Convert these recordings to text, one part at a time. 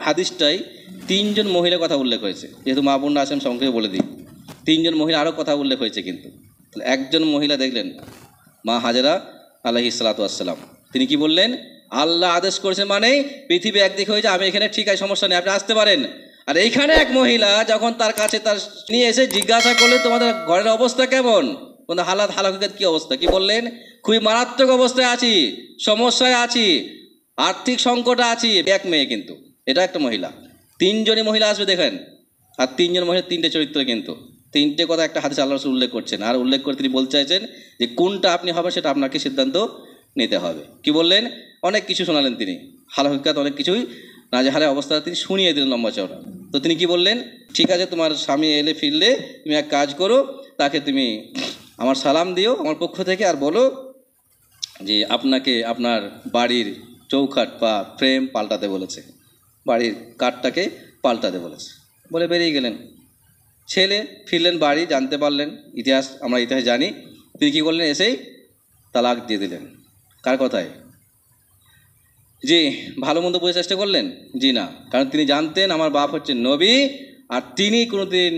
হাদিসটাই 3 জন মহিলার কথা উল্লেখ হয়েছে। যেহেতু মা বোনরা আছেন সংক্ষেপে বলে দিই, 3 জন মহিলা আরও কথা উল্লেখ হয়েছে, কিন্তু তাহলে একজন মহিলা দেখলেন মা হাজেরা আলাইহিস সালাতু ওয়াস সালাম, তিনি কি বললেন, আল্লাহ আদেশ করেছেন মানে পৃথিবী একদিকে হয়েছে, আমি এখানে ঠিক আছে, সমস্যা নেই, আপনি আসতে পারেন। আর এইখানে এক মহিলা যখন তার কাছে তার নিয়ে এসে জিজ্ঞাসা করলেন তোমাদের ঘরের অবস্থা কেমন, কোন হালাত হালাকিয়াত কী অবস্থা, কি বললেন, খুবই মারাত্মক অবস্থায় আছি, সমস্যায় আছি, আর্থিক সংকটে আছি। এক মেয়ে, কিন্তু এটা একটা মহিলা। 3 জনই মহিলা আসবে দেখেন, আর 3 জন মহিলা 3টে চরিত্র, কিন্তু 3টে কথা একটা হাদিসে আল্লাহ রাসূল উল্লেখ করছেন। আর উল্লেখ করে তিনি বলতে চাইছেন যে কোনটা আপনি হবে সেটা আপনাকে সিদ্ধান্ত নিতে হবে। কি বললেন, অনেক কিছু শোনালেন তিনি, হালাকিয়াত অনেক কিছুই নাজেহালে অবস্থা তিনি শুনিয়ে দিলেন লম্বা চওড়া। তো তিনি কি বললেন, ঠিক আছে তোমার স্বামী এলে ফিরলে তুমি এক কাজ করো, তাকে তুমি আমার সালাম দিও আমার পক্ষ থেকে, আর বলো যে আপনাকে আপনার বাড়ির চৌখাট বা ফ্রেম পাল্টাতে বলেছে, বাড়ির কাঠটাকে পাল্টাতে বলেছে, বলে বেরিয়ে গেলেন। ছেলে ফিরলেন বাড়ি, জানতে পারলেন, ইতিহাস আমরা ইতিহাস জানি, তিনি কী করলেন, এসেই তালাক দিয়ে দিলেন। কার কথায়? জি, ভালো মন্দ বোঝার চেষ্টা করলেন? জি না, কারণ তিনি জানতেন আমার বাপ হচ্ছে নবী, আর তিনি কোনোদিন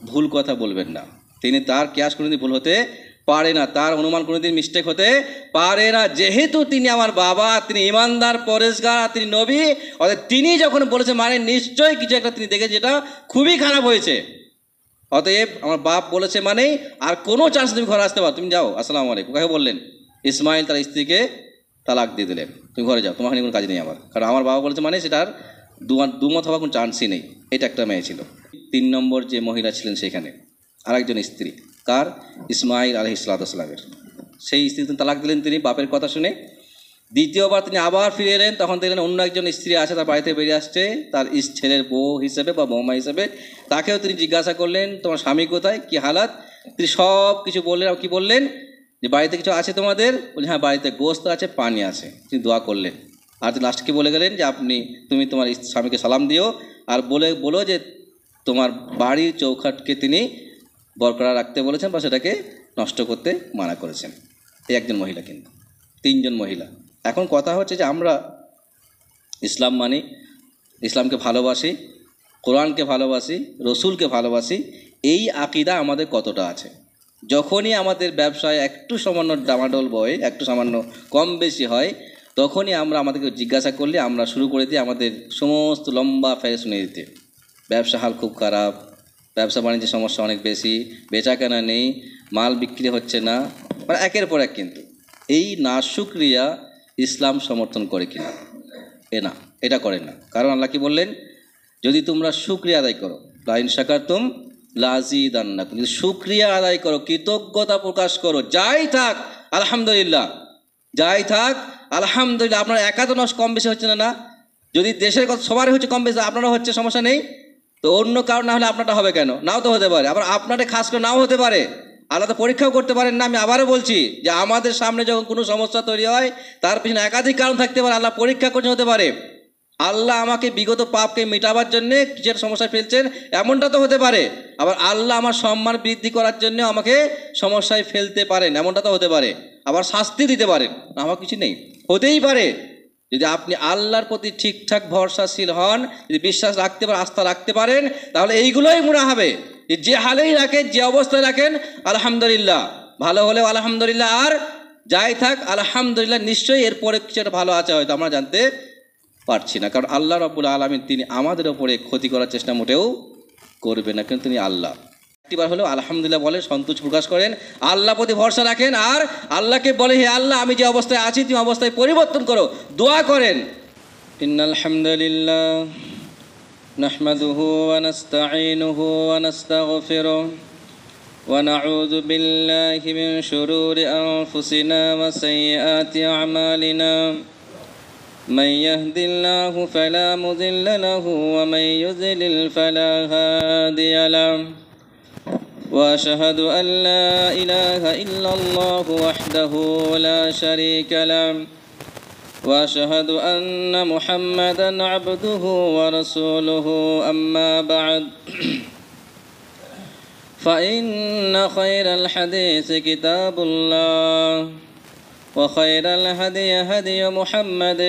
ভুল কথা বলবেন না, তিনি তার কিয়াস কোনোদিন ভুল হতে পারে না, তার অনুমান কোনোদিন মিস্টেক হতে পারে না। যেহেতু তিনি আমার বাবা, তিনি ইমানদার, পরেশগার, তিনি নবী, অর্থাৎ তিনি যখন বলেছে মানে নিশ্চয়ই কিছু একটা তিনি দেখে যেটা খুবই খারাপ হয়েছে। অতএব আমার বাপ বলেছে মানেই আর কোনো চান্স তুমি ঘরে আসতে পারো, তুমি যাও, আসসালামু আলাইকুম। কাকে বললেন? ইসমাইল তার স্ত্রীকে তালাক দিয়ে দিলেন, তুমি ঘরে যাও, তোমার কোনো কাজ নেই আমার, কারণ আমার বাবা বলেছে মানে সেটার দুমত হওয়ার কোনো চান্সই নেই। এটা একটা মেয়ে ছিল। 3 নম্বর যে মহিলা ছিলেন সেখানে আরেকজন স্ত্রী, কার? ইসমাইল আলাইহিস সালাতু ওয়াস সালামের। সেই স্ত্রী তিনি তালাক দিলেন তিনি বাপের কথা শুনে। দ্বিতীয়বার তিনি আবার ফিরে এলেন, তখন দেখলেন অন্য একজন স্ত্রী আছে, তার বাড়িতে বেরিয়ে আসছে, তার ছেলের বউ হিসেবে বা বৌমা হিসেবে। তাকেও তিনি জিজ্ঞাসা করলেন তোমার স্বামী কোথায়, কি হালাত, তিনি সব কিছু বললেন। আর কি বললেন, যে বাড়িতে কিছু আছে তোমাদের? বললেন হ্যাঁ, বাড়িতে গোস্ত আছে, পানি আছে। তিনি দোয়া করলেন, আর তিনি লাস্ট কি বলে গেলেন যে তুমি তোমার স্বামীকে সালাম দিও, আর বলো যে তোমার বাড়ির চৌখাটকে তিনি বরকরার রাখতে বলেছেন বা সেটাকে নষ্ট করতে মানা করেছেন। এই একজন মহিলা, কিন্তু 3 জন মহিলা। এখন কথা হচ্ছে যে আমরা ইসলাম মানি, ইসলামকে ভালোবাসি, কোরআনকে ভালোবাসি, রসুলকে ভালোবাসি, এই আকিদা আমাদের কতটা আছে? যখনই আমাদের ব্যবসায় একটু সামান্য ডামাডোল বয়, একটু সামান্য কম বেশি হয়, তখনই আমরা আমাদেরকে জিজ্ঞাসা করলে আমরা শুরু করে দিই আমাদের সমস্ত লম্বা ফেরে শুনে দিতে। ব্যবসা হাল খুব খারাপ, ব্যবসা বাণিজ্যের সমস্যা অনেক বেশি, বেচা কেনা নেই, মাল বিক্রি হচ্ছে না, মানে একের পর এক। কিন্তু এই নাশুকরিয়া ইসলাম সমর্থন করে কিনা? না, এটা করে না। কারণ আল্লাহ কি বললেন, যদি তোমরা শুকরিয়া আদায় করো, লা ইন শাকারতুম লাযিদান্নাকুম, যদি শুকরিয়া আদায় করো, কৃতজ্ঞতা প্রকাশ করো, যাই থাক আলহামদুলিল্লাহ, যাই থাক আলহামদুলিল্লাহ। আপনার একা তো কম বেশি হচ্ছে না, যদি দেশের কথা সবারই হচ্ছে কম বেশি, আপনারও হচ্ছে, সমস্যা নেই, তো অন্য কারণ না হলে আপনারটা হবে কেন? নাও তো হতে পারে, আবার আপনারটা খাস করে নাও হতে পারে, আল্লাহ তো পরীক্ষাও করতে পারেন না। আমি আবারও বলছি যে আমাদের সামনে যখন কোনো সমস্যা তৈরি হয়, তার পিছনে একাধিক কারণ থাকতে পারে, আল্লাহ পরীক্ষা করতে হতে পারে। আল্লাহ আমাকে বিগত পাপকে মেটাবার জন্যে কিসের সমস্যায় ফেলছেন, এমনটা তো হতে পারে। আবার আল্লাহ আমার সম্মান বৃদ্ধি করার জন্য আমাকে সমস্যায় ফেলতে পারেন, এমনটা তো হতে পারে। আবার শাস্তি দিতে পারেন, আমার কিছু নেই, হতেই পারে। যদি আপনি আল্লাহর প্রতি ঠিকঠাক ভরসাশীল হন, যদি বিশ্বাস রাখতে পারেন, আস্থা রাখতে পারেন, তাহলে এইগুলোই মনে হবে যে হালেই রাখেন, যে অবস্থায় রাখেন আলহামদুলিল্লাহ, ভালো হলেও আলহামদুলিল্লাহ, আর যাই থাক আলহামদুলিল্লাহ, নিশ্চয়ই এরপরে কিছু ভালো আছে, হয়তো আমরা জানতে পারছি না। কারণ আল্লাহ রাব্বুল আলামিন তিনি আমাদের ওপরে ক্ষতি করার চেষ্টা মোটেও করবেন না, কিন্তু তিনি আল্লাহ। একটিবার হলেও আলহামদুলিল্লাহ বলে সন্তোষ প্রকাশ করেন, আল্লাহ প্রতি ভরসা রাখেন, আর আল্লাহকে বলে হে আল্লাহ আমি যে অবস্থায় আছি তুমি অবস্থায় পরিবর্তন করো, দোয়া করেন। ইন্নাল হামদুলিল্লাহ নাহমাদুহু ওয়া নাস্তাঈনুহু ওয়া নাস্তাগফিরুহু ওয়া নাউযু বিল্লাহি মিন শুরুরি আনফুসিনা ওয়া সাইয়্যাতি আ'মালিনা من يهد الله فلا مضل له ومن يضلل فلا هادي له وأشهد أن لا إله إلا الله وحده لا شريك له وأشهد أن محمدا عبده ورسوله أما بعد فإن خير الحديث كتاب الله وخير الهدي هدي محمد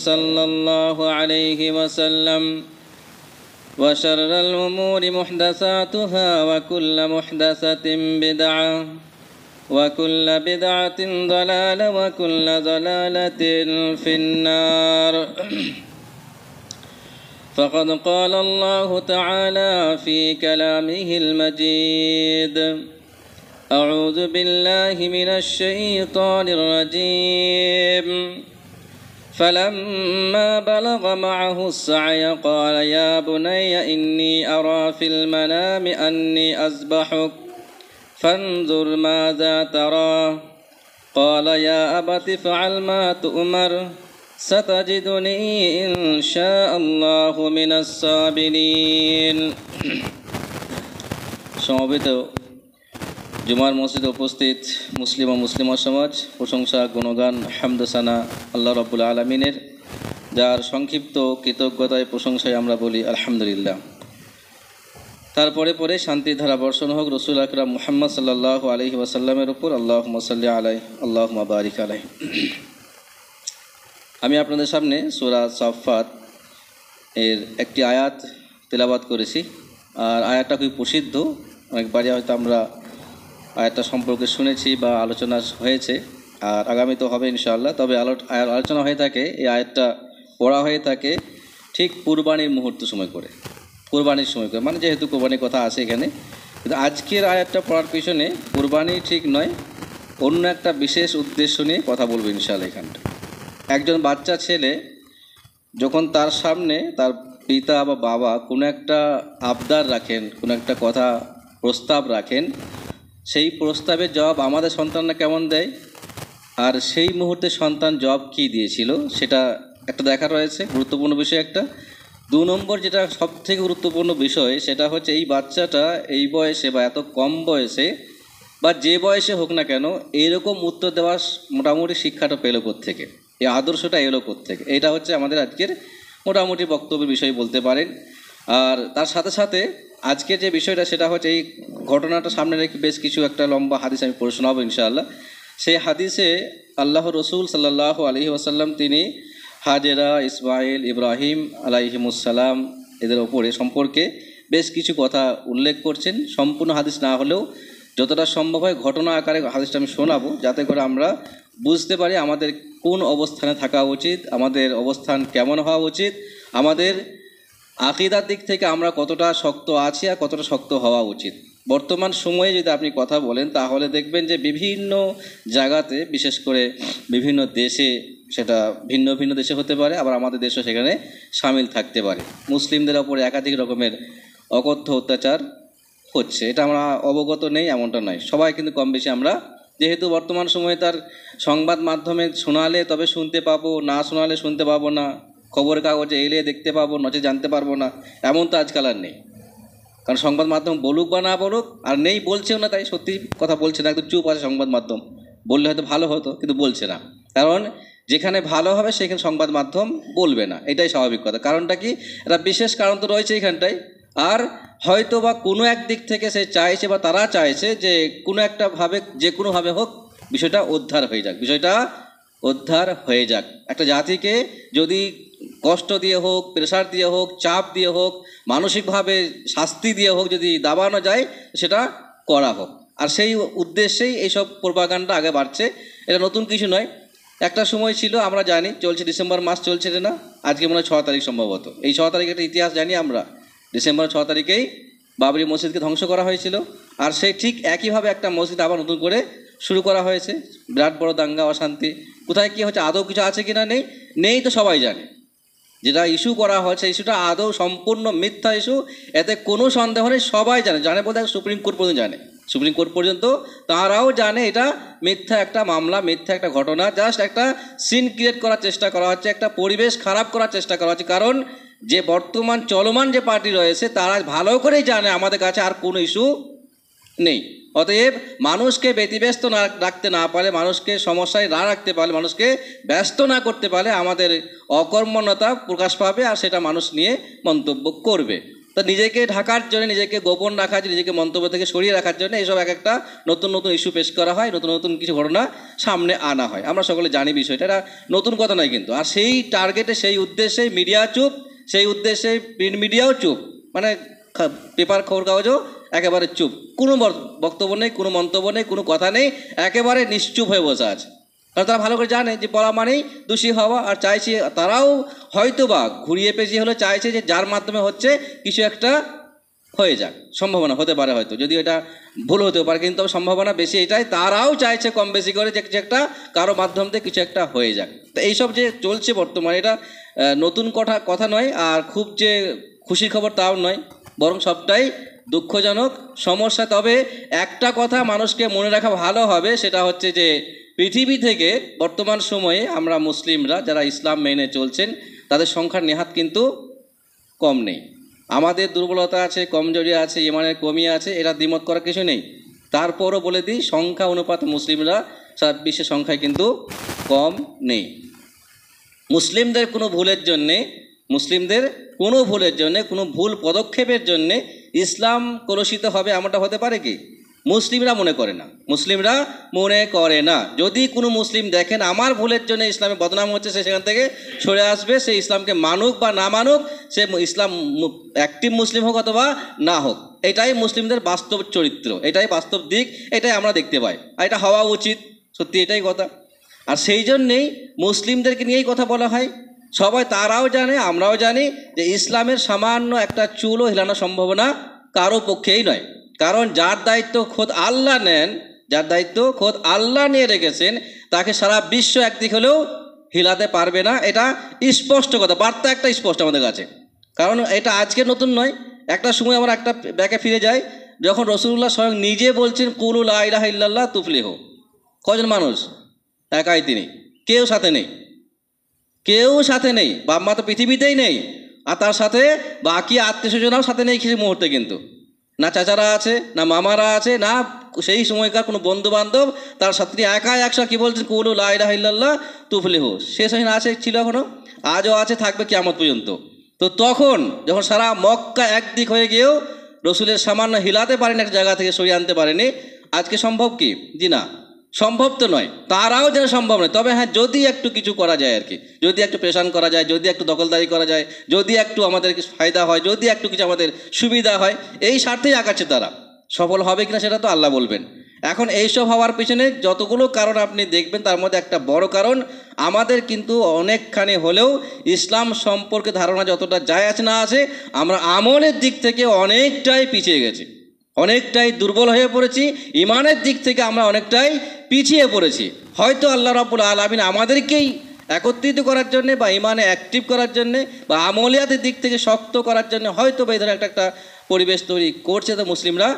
صلى الله عليه وسلم وشر الأمور محدثاتها وكل محدثة بدعة وكل بدعة ضلالة وكل ضلالة في النار. فقد قال الله تعالى في كلامه المجيد: أعوذ بالله من الشيطان الرجيم. فلما بلغ معه السعي قال يا بني إني أرى في المنام أني أذبحك فانظر ماذا ترى قال يا أبت افعل ما تؤمر ستجدني إن شاء الله من الصابرين. সমবেত জুমার মসজিদে উপস্থিত মুসলিম ও মুসলিমা সমাজ, প্রশংসা গুণগান হামদসানা আল্লাহ রাব্বুল আলামিনের, যার সংক্ষিপ্ত কৃতজ্ঞতায় প্রশংসায় আমরা বলি আলহামদুলিল্লাহ। তারপরে পরে শান্তির ধারা বর্ষণ হোক রসুল আকরাম মুহাম্মদ সাল্লাল্লাহু আলাইহি ওয়াসাল্লামের উপর। আল্লাহুম্মা সাল্লি আলাইহি আল্লাহুম্মা বারিক আলাইহি। আমি আপনাদের সামনে সূরা সাফফাত এর একটি আয়াত তেলাওয়াত করেছি। আর আয়াতটা খুব প্রসিদ্ধ, অনেকবারই হয়তো আমরা আয়াতটা সম্পর্কে শুনেছি বা আলোচনা হয়েছে, আর আগামী তো হবে ইনশাআল্লাহ। তবে আলোচনা হয়ে থাকে, এই আয়াতটা পড়া হয়ে থাকে ঠিক কুরবানির মুহূর্ত সময় করে, কুরবানির সময় করে, মানে যেহেতু কুরবানির কথা আছে এখানে। কিন্তু আজকের আয়াতটা পড়ার পিছনে কুরবানি ঠিক নয়, অন্য একটা বিশেষ উদ্দেশ্য নিয়ে কথা বলবো ইনশাআল্লাহ। এখানটা একজন বাচ্চা ছেলে যখন তার সামনে তার পিতা বা বাবা কোনো একটা আবদার রাখেন, কোনো একটা কথা প্রস্তাব রাখেন, সেই প্রস্তাবের জবাব আমাদের সন্তানরা কেমন দেয়, আর সেই মুহূর্তে সন্তান জবাব কী দিয়েছিল সেটা একটা দেখা রয়েছে, গুরুত্বপূর্ণ বিষয় একটা। 2 নম্বর যেটা সবথেকে গুরুত্বপূর্ণ বিষয়, সেটা হচ্ছে এই বাচ্চাটা এই বয়সে বা এত কম বয়সে বা যে বয়সে হোক না কেন এইরকম উত্তর দেওয়ার মোটামুটি শিক্ষাটা পেল কোত্থেকে, এই আদর্শটা এলো কোত্থেকে, এটা হচ্ছে আমাদের আজকের মোটামুটি বক্তব্যের বিষয় বলতে পারেন। আর তার সাথে সাথে আজকের যে বিষয়টা সেটা হচ্ছে এই ঘটনাটা সামনে রেখে বেশ কিছু একটা লম্বা হাদিস আমি পড়ে শোনাবো ইনশাআল্লাহ। সেই হাদিসে আল্লাহ রসুল সাল্লাল্লাহু আলাইহি ওয়াসাল্লাম তিনি হাজেরা, ইসমাইল, ইব্রাহিম আলাইহিমুসসালাম এদের ওপরে সম্পর্কে বেশ কিছু কথা উল্লেখ করছেন। সম্পূর্ণ হাদিস না হলেও যতটা সম্ভব হয় ঘটনা আকারে হাদিসটা আমি শোনাবো, যাতে করে আমরা বুঝতে পারি আমাদের কোন অবস্থানে থাকা উচিত, আমাদের অবস্থান কেমন হওয়া উচিত, আমাদের আকীদার দিক থেকে আমরা কতটা শক্ত আছি আর কতটা শক্ত হওয়া উচিত। বর্তমান সময়ে যদি আপনি কথা বলেন তাহলে দেখবেন যে বিভিন্ন জায়গাতে, বিশেষ করে বিভিন্ন দেশে, সেটা ভিন্ন ভিন্ন দেশে হতে পারে, আবার আমাদের দেশও সেখানে সামিল থাকতে পারে, মুসলিমদের ওপরে একাধিক রকমের অকথ্য অত্যাচার হচ্ছে। এটা আমরা অবগত নেই এমনটা নয়, সবাই কিন্তু কম বেশি আমরা, যেহেতু বর্তমান সময়ে তার সংবাদ মাধ্যমে শোনালে তবে শুনতে পাবো, না শোনালে শুনতে পাবো না, খবরের কাগজে এলে দেখতে পাবো, নচে জানতে পারবো না, এমন তো আজকাল আর নেই। কারণ সংবাদ মাধ্যম বলুক বা না বলুক, আর নেই বলছেও না, তাই সত্যি কথা বলছে না, একদম চুপ আছে সংবাদ মাধ্যম। বললে হয়তো ভালো হতো, কিন্তু বলছে না, কারণ যেখানে ভালো হবে সেখানে সংবাদ মাধ্যম বলবে না, এটাই স্বাভাবিক কথা। কারণটা কি, একটা বিশেষ কারণ তো রয়েছে এখানটায়। আর হয়তো বা কোনো এক দিক থেকে সে চাইছে বা তারা চাইছে যে কোনো একটা ভাবে, যে কোনোভাবে হোক বিষয়টা উদ্ধার হয়ে যাক, বিষয়টা উদ্ধার হয়ে যাক। একটা জাতিকে যদি কষ্ট দিয়ে হোক, প্রেশার দিয়ে হোক, চাপ দিয়ে হোক, মানসিকভাবে শাস্তি দিয়ে হোক, যদি দাবানো যায় সেটা করা হোক। আর সেই উদ্দেশ্যেই এইসব প্রোপাগান্ডা আগে বাড়ছে, এটা নতুন কিছু নয়। একটা সময় ছিল, আমরা জানি, চলছে ডিসেম্বর মাস চলছে না, আজকে মনে হয় 6 তারিখ সম্ভবত। এই 6 তারিখ একটা ইতিহাস জানি আমরা, ডিসেম্বর 6 তারিখেই বাবরি মসজিদকে ধ্বংস করা হয়েছিল। আর সেই ঠিক একইভাবে একটা মসজিদ আবার নতুন করে শুরু করা হয়েছে, বিরাট বড় দাঙ্গা অশান্তি। কোথায় কী হচ্ছে, আদৌ কিছু আছে কিনা নেই, নেই তো সবাই জানে। যেটা ইস্যু করা হয়েছে ইস্যুটা আদৌ সম্পূর্ণ মিথ্যা ইস্যু, এতে কোনো সন্দেহ নেই, সবাই জানে, জানে বলতে সুপ্রিম কোর্ট পর্যন্ত জানে, সুপ্রিম কোর্ট পর্যন্ত তারাও জানে এটা মিথ্যা একটা মামলা, মিথ্যা একটা ঘটনা, জাস্ট একটা সিন ক্রিয়েট করার চেষ্টা করা হচ্ছে, একটা পরিবেশ খারাপ করার চেষ্টা করা হচ্ছে। কারণ যে বর্তমান চলমান যে পার্টি রয়েছে তারা ভালো করেই জানে আমাদের কাছে আর কোনো ইস্যু নেই। অতএব মানুষকে ব্যতিব্যস্ত না রাখতে না পারে, মানুষকে সমস্যায় না রাখতে পারলে, মানুষকে ব্যস্ত না করতে পারলে আমাদের অকর্মণ্যতা প্রকাশ পাবে, আর সেটা মানুষ নিয়ে মন্তব্য করবে। তো নিজেকে ঢাকার জন্য, নিজেকে গোপন রাখার জন্য, নিজেকে মন্তব্য থেকে সরিয়ে রাখার জন্য এইসব এক একটা নতুন নতুন ইস্যু পেশ করা হয়, নতুন নতুন কিছু ঘটনা সামনে আনা হয়। আমরা সকলে জানি বিষয়টা, এটা নতুন কথা নয় কিন্তু। আর সেই টার্গেটে, সেই উদ্দেশ্যে মিডিয়া চুপ, সেই উদ্দেশ্যে প্রিন্ট মিডিয়াও চুপ। মানে পেপার খবর কাগজও একেবারে চুপ, কোনো বক্তব্য নেই, কোনো মন্তব্য নেই, কোনো কথা নেই, একেবারে নিশ্চুপ হয়ে বসে আছে। কারণ তারা ভালো করে জানে যে পড়া মানেই দোষী হওয়া, আর চাইছে তারাও হয়তো বা ঘুরিয়ে পেঁচিয়ে হলে চাইছে যে যার মাধ্যমে হচ্ছে কিছু একটা হয়ে যাক, সম্ভাবনা হতে পারে হয়তো, যদি এটা ভুল হতেও পারে, কিন্তু সম্ভাবনা বেশি এটাই, তারাও চাইছে কম বেশি করে যে কিছু একটা কারো মাধ্যম দিয়ে কিছু একটা হয়ে যাক। তো এইসব যে চলছে বর্তমানে, এটা নতুন কথা নয়, আর খুব যে খুশির খবর তাও নয়, বরং সবটাই দুঃখজনক সমস্যা। তবে একটা কথা মানুষকে মনে রাখা ভালো হবে, সেটা হচ্ছে যে পৃথিবী থেকে বর্তমান সময়ে আমরা মুসলিমরা যারা ইসলাম মেনে চলছেন তাদের সংখ্যার নেহাত কিন্তু কম নেই। আমাদের দুর্বলতা আছে, কমজোরি আছে, ইমানের কমি আছে, এটা দ্বিমত করার কিছু নেই। তারপরও বলে দিই, সংখ্যা অনুপাত মুসলিমরা সারা বিশ্বের সংখ্যায় কিন্তু কম নেই। মুসলিমদের কোনো ভুলের জন্যে, কোনো ভুল পদক্ষেপের জন্যে ইসলাম কলুষিত হবে এমনটা হতে পারে কি? মুসলিমরা মনে করে না। যদি কোনো মুসলিম দেখেন আমার ভুলের জন্য ইসলামে বদনাম হচ্ছে, সে সেখান থেকে সরে আসবে। সে ইসলামকে মানুক বা না মানুক, সে ইসলাম অ্যাক্টিভ মুসলিম হোক অথবা না হোক, এটাই মুসলিমদের বাস্তব চরিত্র, এটাই বাস্তব দিক, এটাই আমরা দেখতে পাই, আর এটা হওয়া উচিত, সত্যি এটাই কথা। আর সেই জন্যেই মুসলিমদেরকে নিয়েই কথা বলা হয়। সবাই তারাও জানে, আমরাও জানি যে ইসলামের সামান্য একটা চুলও হিলানোর সম্ভাবনা কারো পক্ষেই নয়। কারণ যার দায়িত্ব খোদ আল্লাহ নিয়ে রেখেছেন, তাকে সারা বিশ্ব একদিক হলেও হিলাতে পারবে না। এটা স্পষ্ট কথা, বার্তা একটা স্পষ্ট আমাদের কাছে। কারণ এটা আজকে নতুন নয়, একটা সময় আমরা একটা ব্যাকে ফিরে যাই, যখন রাসূলুল্লাহ স্বয়ং নিজে বলছেন কুলু লা ইলাহা ইল্লাল্লাহ তুফলিহু। কজন মানুষ? একাই তিনি, কেউ সাথে নেই, বাপ মা তো পৃথিবীতেই নেই, আর তার সাথে বাকি আত্মীয় স্বজনরাও সাথে নেই সেই মুহূর্তে, কিন্তু না চাচারা আছে, না মামারা আছে, না সেই সময়কার কোনো বন্ধু বান্ধব, তার সাথে একাই একসাথে কী বলছেন কুলু লা ইলাহা ইল্লাল্লাহ তুফলিহু। সে সময় আছে, ছিল এখনও, আজও আছে, থাকবে কিয়ামত পর্যন্ত। তো তখন যখন সারা মক্কা একদিক হয়ে গিয়েও রসুলের সামান্য হিলাতে পারেনি, একটা জায়গা থেকে সরিয়ে আনতে পারেনি, আজকে সম্ভব কি? জি না, সম্ভব তো নয়। তারাও যেন সম্ভব নয়। তবে হ্যাঁ, যদি একটু কিছু করা যায় আর কি, যদি একটু প্রেশান করা যায়, যদি একটু দখলদারি করা যায়, যদি একটু আমাদের ফায়দা হয়, যদি একটু কিছু আমাদের সুবিধা হয়, এই স্বার্থেই আগাচ্ছে তারা। সফল হবে কিনা সেটা তো আল্লাহ বলবেন। এখন এইসব হওয়ার পিছনে যতগুলো কারণ আপনি দেখবেন, তার মধ্যে একটা বড় কারণ আমাদের কিন্তু অনেকখানি হলেও ইসলাম সম্পর্কে ধারণা যতটা যায় আছে না আছে, আমরা আমলের দিক থেকে অনেকটাই পিছিয়ে গেছি, অনেকটাই দুর্বল হয়ে পড়েছি। ইমানের দিক থেকে আমরা অনেকটাই পিছিয়ে পড়েছি। হয়তো আল্লাহ রাব্বুল আলামিন আমাদেরকেই একত্রিত করার জন্যে, বা ইমানে অ্যাক্টিভ করার জন্যে, বা আমলিয়াতের দিক থেকে শক্ত করার জন্য হয়তো বা এই ধরনের একটা পরিবেশ তৈরি করছে, তো মুসলিমরা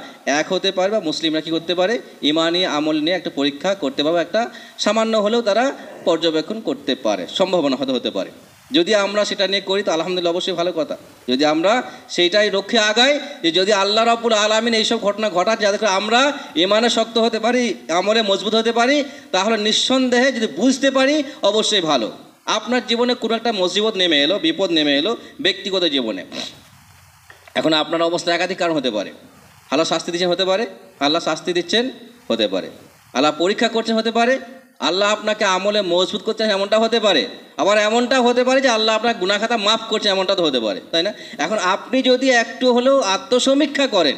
এক হতে পারে, বা মুসলিমরা কী করতে পারে, ইমানি আমল নিয়ে একটা পরীক্ষা করতে পারে, একটা সামান্য হলেও তারা পর্যবেক্ষণ করতে পারে, সম্ভাবনা হতে পারে। যদি আমরা সেটা নিয়ে করি তো আলহামদুলিল্লাহ, অবশ্যই ভালো কথা। যদি আমরা সেইটাই লক্ষ্যে আগাই, যে যদি আল্লাহ রাব্বুল আলামিন এইসব ঘটনা ঘটাচ্ছে যাতে করে আমরা ইমানে শক্ত হতে পারি, আমলে মজবুত হতে পারি, তাহলে নিঃসন্দেহে যদি বুঝতে পারি অবশ্যই ভালো। আপনার জীবনে কোনো একটা মুসিবত নেমে এলো, বিপদ নেমে এলো ব্যক্তিগত জীবনে, এখন আপনার অবস্থা একাধিক কারণ হতে পারে। আল্লাহ শাস্তি দিচ্ছেন হতে পারে, হতে পারে আল্লাহ পরীক্ষা করছেন হতে পারে, আল্লাহ আপনাকে আমলে মজবুত করছেন এমনটা হতে পারে, আবার এমনটা হতে পারে যে আল্লাহ আপনার গুনাহ খাতা মাফ করছেন, এমনটা তো হতে পারে, তাই না? এখন আপনি যদি একটু হলেও আত্মসমীক্ষা করেন,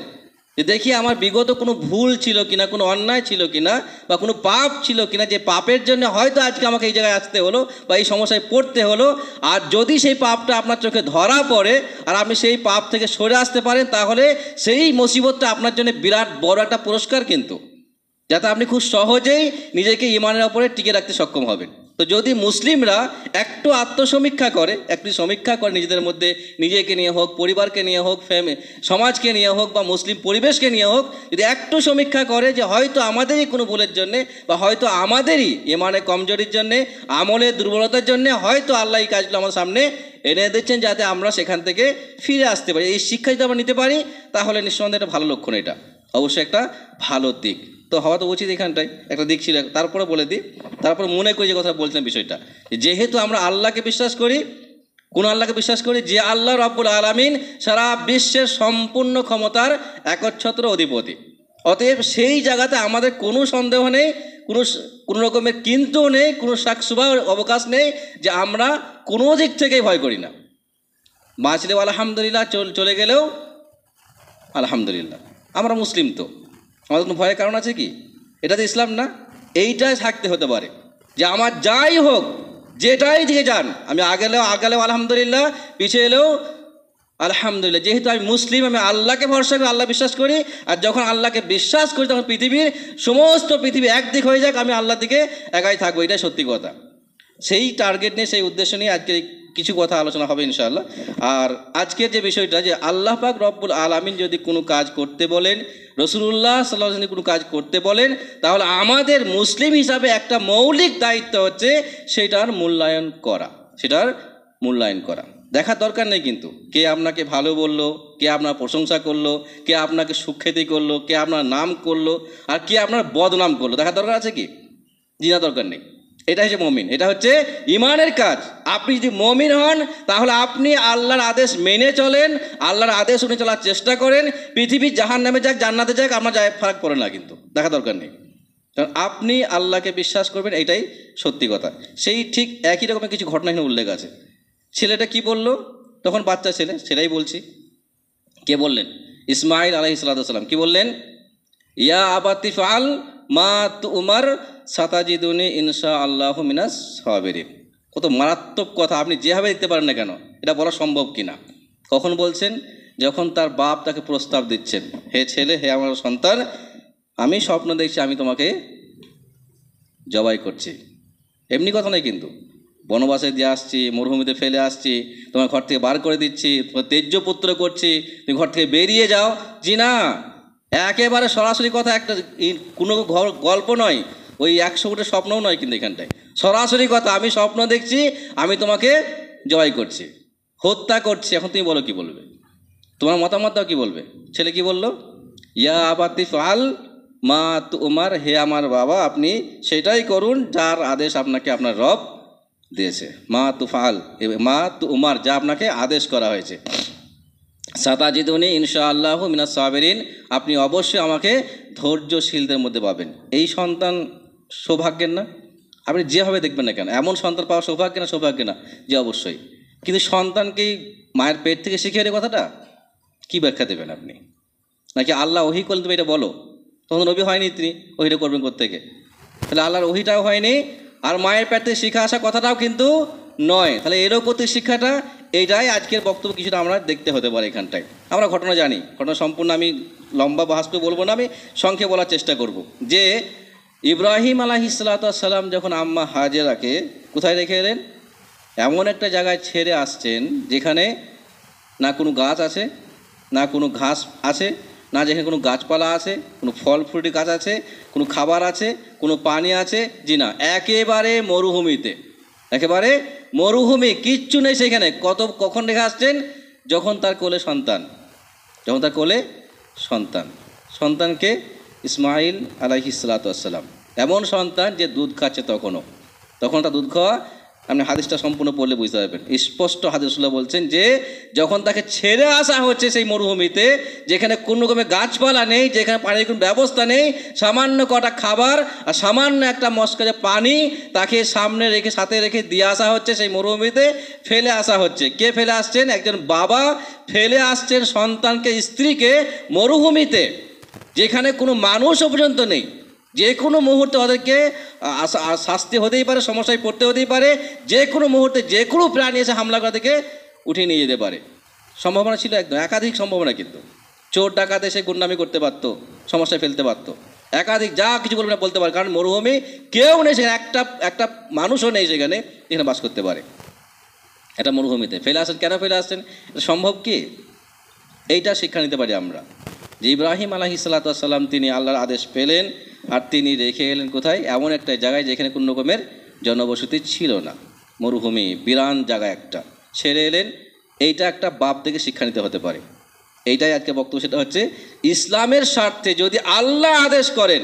যে দেখি আমার বিগত কোনো ভুল ছিল কিনা, কোনো অন্যায় ছিল কিনা, বা কোনো পাপ ছিল কিনা, যে পাপের জন্য হয়তো আজকে আমাকে এই জায়গায় আসতে হলো বা এই সমস্যায় পড়তে হলো, আর যদি সেই পাপটা আপনার চোখে ধরা পড়ে আর আপনি সেই পাপ থেকে সরে আসতে পারেন, তাহলে সেই মুসিবতটা আপনার জন্য বিরাট বড় একটা পুরস্কার, কিন্তু যাতে আপনি খুব সহজেই নিজেকে ইমানের ওপরে টিকে রাখতে সক্ষম হবেন। তো যদি মুসলিমরা একটু আত্মসমীক্ষা করে, একটু সমীক্ষা করে নিজেদের মধ্যে, নিজেকে নিয়ে হোক, পরিবারকে নিয়ে হোক, সমাজকে নিয়ে হোক, বা মুসলিম পরিবেশকে নিয়ে হোক, যদি একটু সমীক্ষা করে যে হয়তো আমাদেরই কোনো ভুলের জন্যে, বা হয়তো আমাদেরই ইমানে কমজোরির জন্যে, আমলের দুর্বলতার জন্যে হয়তো আল্লাহ এই কাজগুলো আমার সামনে এনে দিচ্ছেন, যাতে আমরা সেখান থেকে ফিরে আসতে পারি। এই শিক্ষা যদি আমরা নিতে পারি, তাহলে নিঃসন্দেহে একটা ভালো লক্ষণ, এটা অবশ্যই একটা ভালো দিক। তো হওয়া তো উচিত, এখানটায় একটা দিক ছিল। তারপরে বলে দিই, তারপরে মনে করি যে কথা বলছিলাম বিষয়টা, যেহেতু আমরা আল্লাহকে বিশ্বাস করি, কোন আল্লাহকে বিশ্বাস করি? যে আল্লাহ রাব্বুল আলামিন সারা বিশ্বের সম্পূর্ণ ক্ষমতার একচ্ছত্র অধিপতি। অতএব সেই জায়গাতে আমাদের কোনো সন্দেহ নেই, কোনো রকমের কিন্তু নেই, কোনো শাকসুবা অবকাশ নেই যে আমরা কোনো দিক থেকেই ভয় করি না। বাঁচলেও আলহামদুলিল্লাহ, চলে গেলেও আলহামদুলিল্লাহ আমরা মুসলিম, তো আমাদের কোনো ভয়ের কারণ আছে কি? এটা তো ইসলাম না। এইটাই থাকতে হতে পারে যে আমার যাই হোক, যেটাই দিকে যান, আমি আগেলেও আলহামদুলিল্লাহ, পিছিয়ে এলেও আলহামদুলিল্লাহ। যেহেতু আমি মুসলিম, আমি আল্লাহকে ভরসা করি, আল্লাহ বিশ্বাস করি। আর যখন আল্লাহকে বিশ্বাস করি তখন সমস্ত পৃথিবী একদিক হয়ে যাক, আমি আল্লাহর দিকে একাই থাকবো। এটাই সত্যি কথা। সেই টার্গেট নিয়ে, সেই উদ্দেশ্য নিয়ে আজকে কিছু কথা আলোচনা হবে ইনশাআল্লাহ। আর আজকের যে বিষয়টা, যে আল্লাহ পাক রব্বুল আলামিন যদি কোনো কাজ করতে বলেন, রাসূলুল্লাহ সাল্লাল্লাহু আলাইহি ওয়াসাল্লাম কোনো কাজ করতে বলেন, তাহলে আমাদের মুসলিম হিসাবে একটা মৌলিক দায়িত্ব হচ্ছে সেটার মূল্যায়ন করা। দেখার দরকার নেই কিন্তু কে আপনাকে ভালো বললো, কে আপনার প্রশংসা করলো, কে আপনাকে সুখ্যাতি করলো, কে আপনার নাম করলো, আর কে আপনার বদনাম করলো, দেখার দরকার আছে কি? জিনা দরকার নেই। এটা হচ্ছে মমিন, এটা হচ্ছে ইমানের কাজ। আপনি যদি মমিন হন তাহলে আপনি আল্লাহর আদেশ মেনে চলেন, আল্লাহর আদেশ অনুযায়ী চলার চেষ্টা করেন। পৃথিবীর জাহান্নামে যাক জান্নাতে যাক, আপনার ফারাক পড়ে না, কিন্তু দেখা দরকার নেই। কারণ আপনি আল্লাহকে বিশ্বাস করবেন, এটাই সত্যি কথা। সেই ঠিক একই রকমের কিছু ঘটনা এখানে উল্লেখ আছে। ছেলেটা কি বললো তখন? বাচ্চা ছেলে, সেটাই বলছি। কে বললেন? ইসমাইল আলাইহিস সালাম কি বললেন? ইয়া আবাতি ফাল মা তুমার সাতাজিদুনি ইনশাআল্লাহু মিনাস সাবিরিন। কত মারাত্মক কথা! আপনি যেভাবে দেখতে পারেন না কেন, এটা বলা সম্ভব কিনা। কখন বলছেন? যখন তার বাপ তাকে প্রস্তাব দিচ্ছেন, হে ছেলে, হে আমার সন্তান, আমি স্বপ্ন দেখছি আমি তোমাকে জবাই করছি। এমনি কথা নয় কিন্তু, বনবাসে দিয়ে আসছি, মরুভূমিতে ফেলে আসছি, তোমার ঘর থেকে বার করে দিচ্ছি, তোমার তেজ্য পুত্র করছি, তুমি ঘর থেকে বেরিয়ে যাও। জি না, একেবারে সরাসরি কথা, একটা কোনো গল্প নয়, ওই 100 ফুটের স্বপ্নও নয় কিন্তু এখানটায় সরাসরি কথা। আমি স্বপ্ন দেখছি আমি তোমাকে জবাই করছি, হত্যা করছি। এখন তুমি বলো কি বলবে? তোমার মতামত দাও, কি বলবে? ছেলে কি বলল? ইয়া আবাতি ফাল মা তুমার, হে আমার বাবা, আপনি সেটাই করুন যার আদেশ আপনাকে আপনার রব দিয়েছে। মা তুফাল, মা তু উমার, যা আপনাকে আদেশ করা হয়েছে। সাতাজিদুনি ইনশাআল্লাহু মিনাস সাবিরিন, আপনি অবশ্যই আমাকে ধৈর্যশীলদের মধ্যে পাবেন। এই সন্তান সৌভাগ্যের না? আপনি যেভাবে দেখবেন না কেন, এমন সন্তান পাওয়া সৌভাগ্য না? সৌভাগ্য না, যে অবশ্যই। কিন্তু সন্তানকেই মায়ের পেট থেকে শিখিয়ে দেয় কথাটা, কি ব্যাখ্যা দেবেন আপনি? নাকি আল্লাহ ওহী করলে তুমি এটা বলো? তখন নবী হয়নি, তিনি ওহিটা করবেন কোত্থেকে? তাহলে আল্লাহর ওহিটাও হয়নি, আর মায়ের পেট থেকে শিখা আসা কথাটাও কিন্তু নয়। তাহলে এরও প্রতি শিক্ষাটা, এইটাই আজকের বক্তব্য কিছুটা আমরা দেখতে হতে পারে এখানটায়। আমরা ঘটনা জানি, ঘটনা সম্পূর্ণ আমি লম্বা বাহাস করে বলবো না, আমি সংক্ষেপে বলার চেষ্টা করব। যে ইব্রাহিম আলাইহিস সালাম যখন আম্মা হাজেরাকে কোথায় রেখে এলেন? এমন একটা জায়গায় ছেড়ে আসছেন যেখানে না কোনো গাছ আছে, না কোনো ঘাস আছে, না যেখানে কোনো গাছপালা আছে, কোনো ফল ফ্রুটি গাছ আছে, কোনো খাবার আছে, কোনো পানি আছে। জি না, একেবারে মরুভূমিতে, একেবারে মরুভূমি, কিচ্ছু নেই সেখানে। কখন রেখে আসছেন? যখন তার কোলে সন্তান, সন্তানকে ইসমাইল আলাইহিস সালাম, এমন সন্তান যে দুধ খাচ্ছে তখন তার দুধ খাওয়া, আপনি হাদিসটা সম্পূর্ণ পড়লে বুঝতে পারবেন। স্পষ্ট হাদিস রাসূলুল্লাহ বলছেন যে যখন তাকে ছেড়ে আসা হচ্ছে সেই মরুভূমিতে, যেখানে কোনো রকমের গাছপালা নেই, যেখানে পানির কোনো ব্যবস্থা নেই, সামান্য কটা খাবার আর সামান্য একটা মস্কাজে পানি তাকে সাথে রেখে দিয়ে আসা হচ্ছে সেই মরুভূমিতে, ফেলে আসা হচ্ছে। কে ফেলে আসছেন? একজন বাবা ফেলে আসছেন সন্তানকে, স্ত্রীকে মরুভূমিতে, যেখানে কোনো মানুষও পর্যন্ত নেই। যে কোনো মুহূর্তে ওদেরকে শাস্তি হতেই পারে, সমস্যায় পড়তে হতেই পারে, যে কোনো মুহূর্তে যে কোনো প্রাণী এসে হামলা করা থেকে উঠিয়ে নিয়ে যেতে পারে। সম্ভাবনা ছিল একদম, একাধিক সম্ভাবনা। কিন্তু চোর ডাকাত এসে গুন্ডামি করতে পারতো, সমস্যায় ফেলতে পারতো, একাধিক যা কিছু বলবে না বলতে পারে। কারণ মরুভূমি, কেউ নেই সেখানে, একটা মানুষও নেই সেখানে বাস করতে পারে। এটা মরুভূমিতে ফেলে আসেন। কেন ফেলে আসছেন? এটা সম্ভব কি? এইটা শিক্ষা নিতে পারি আমরা যে ইব্রাহিম আলাইহিস সালাম তিনি আল্লাহর আদেশ পেলেন, আর তিনি রেখে এলেন কোথায়? এমন একটা জায়গায় যেখানে কোনো রকমের জনবসতি ছিল না, মরুভূমি, বিরান জায়গা একটা ছেড়ে এলেন। এইটা একটা বাপ থেকে শিক্ষা নিতে হতে পারে। এইটাই আজকে বক্তব্য। সেটা হচ্ছে ইসলামের স্বার্থে যদি আল্লাহ আদেশ করেন,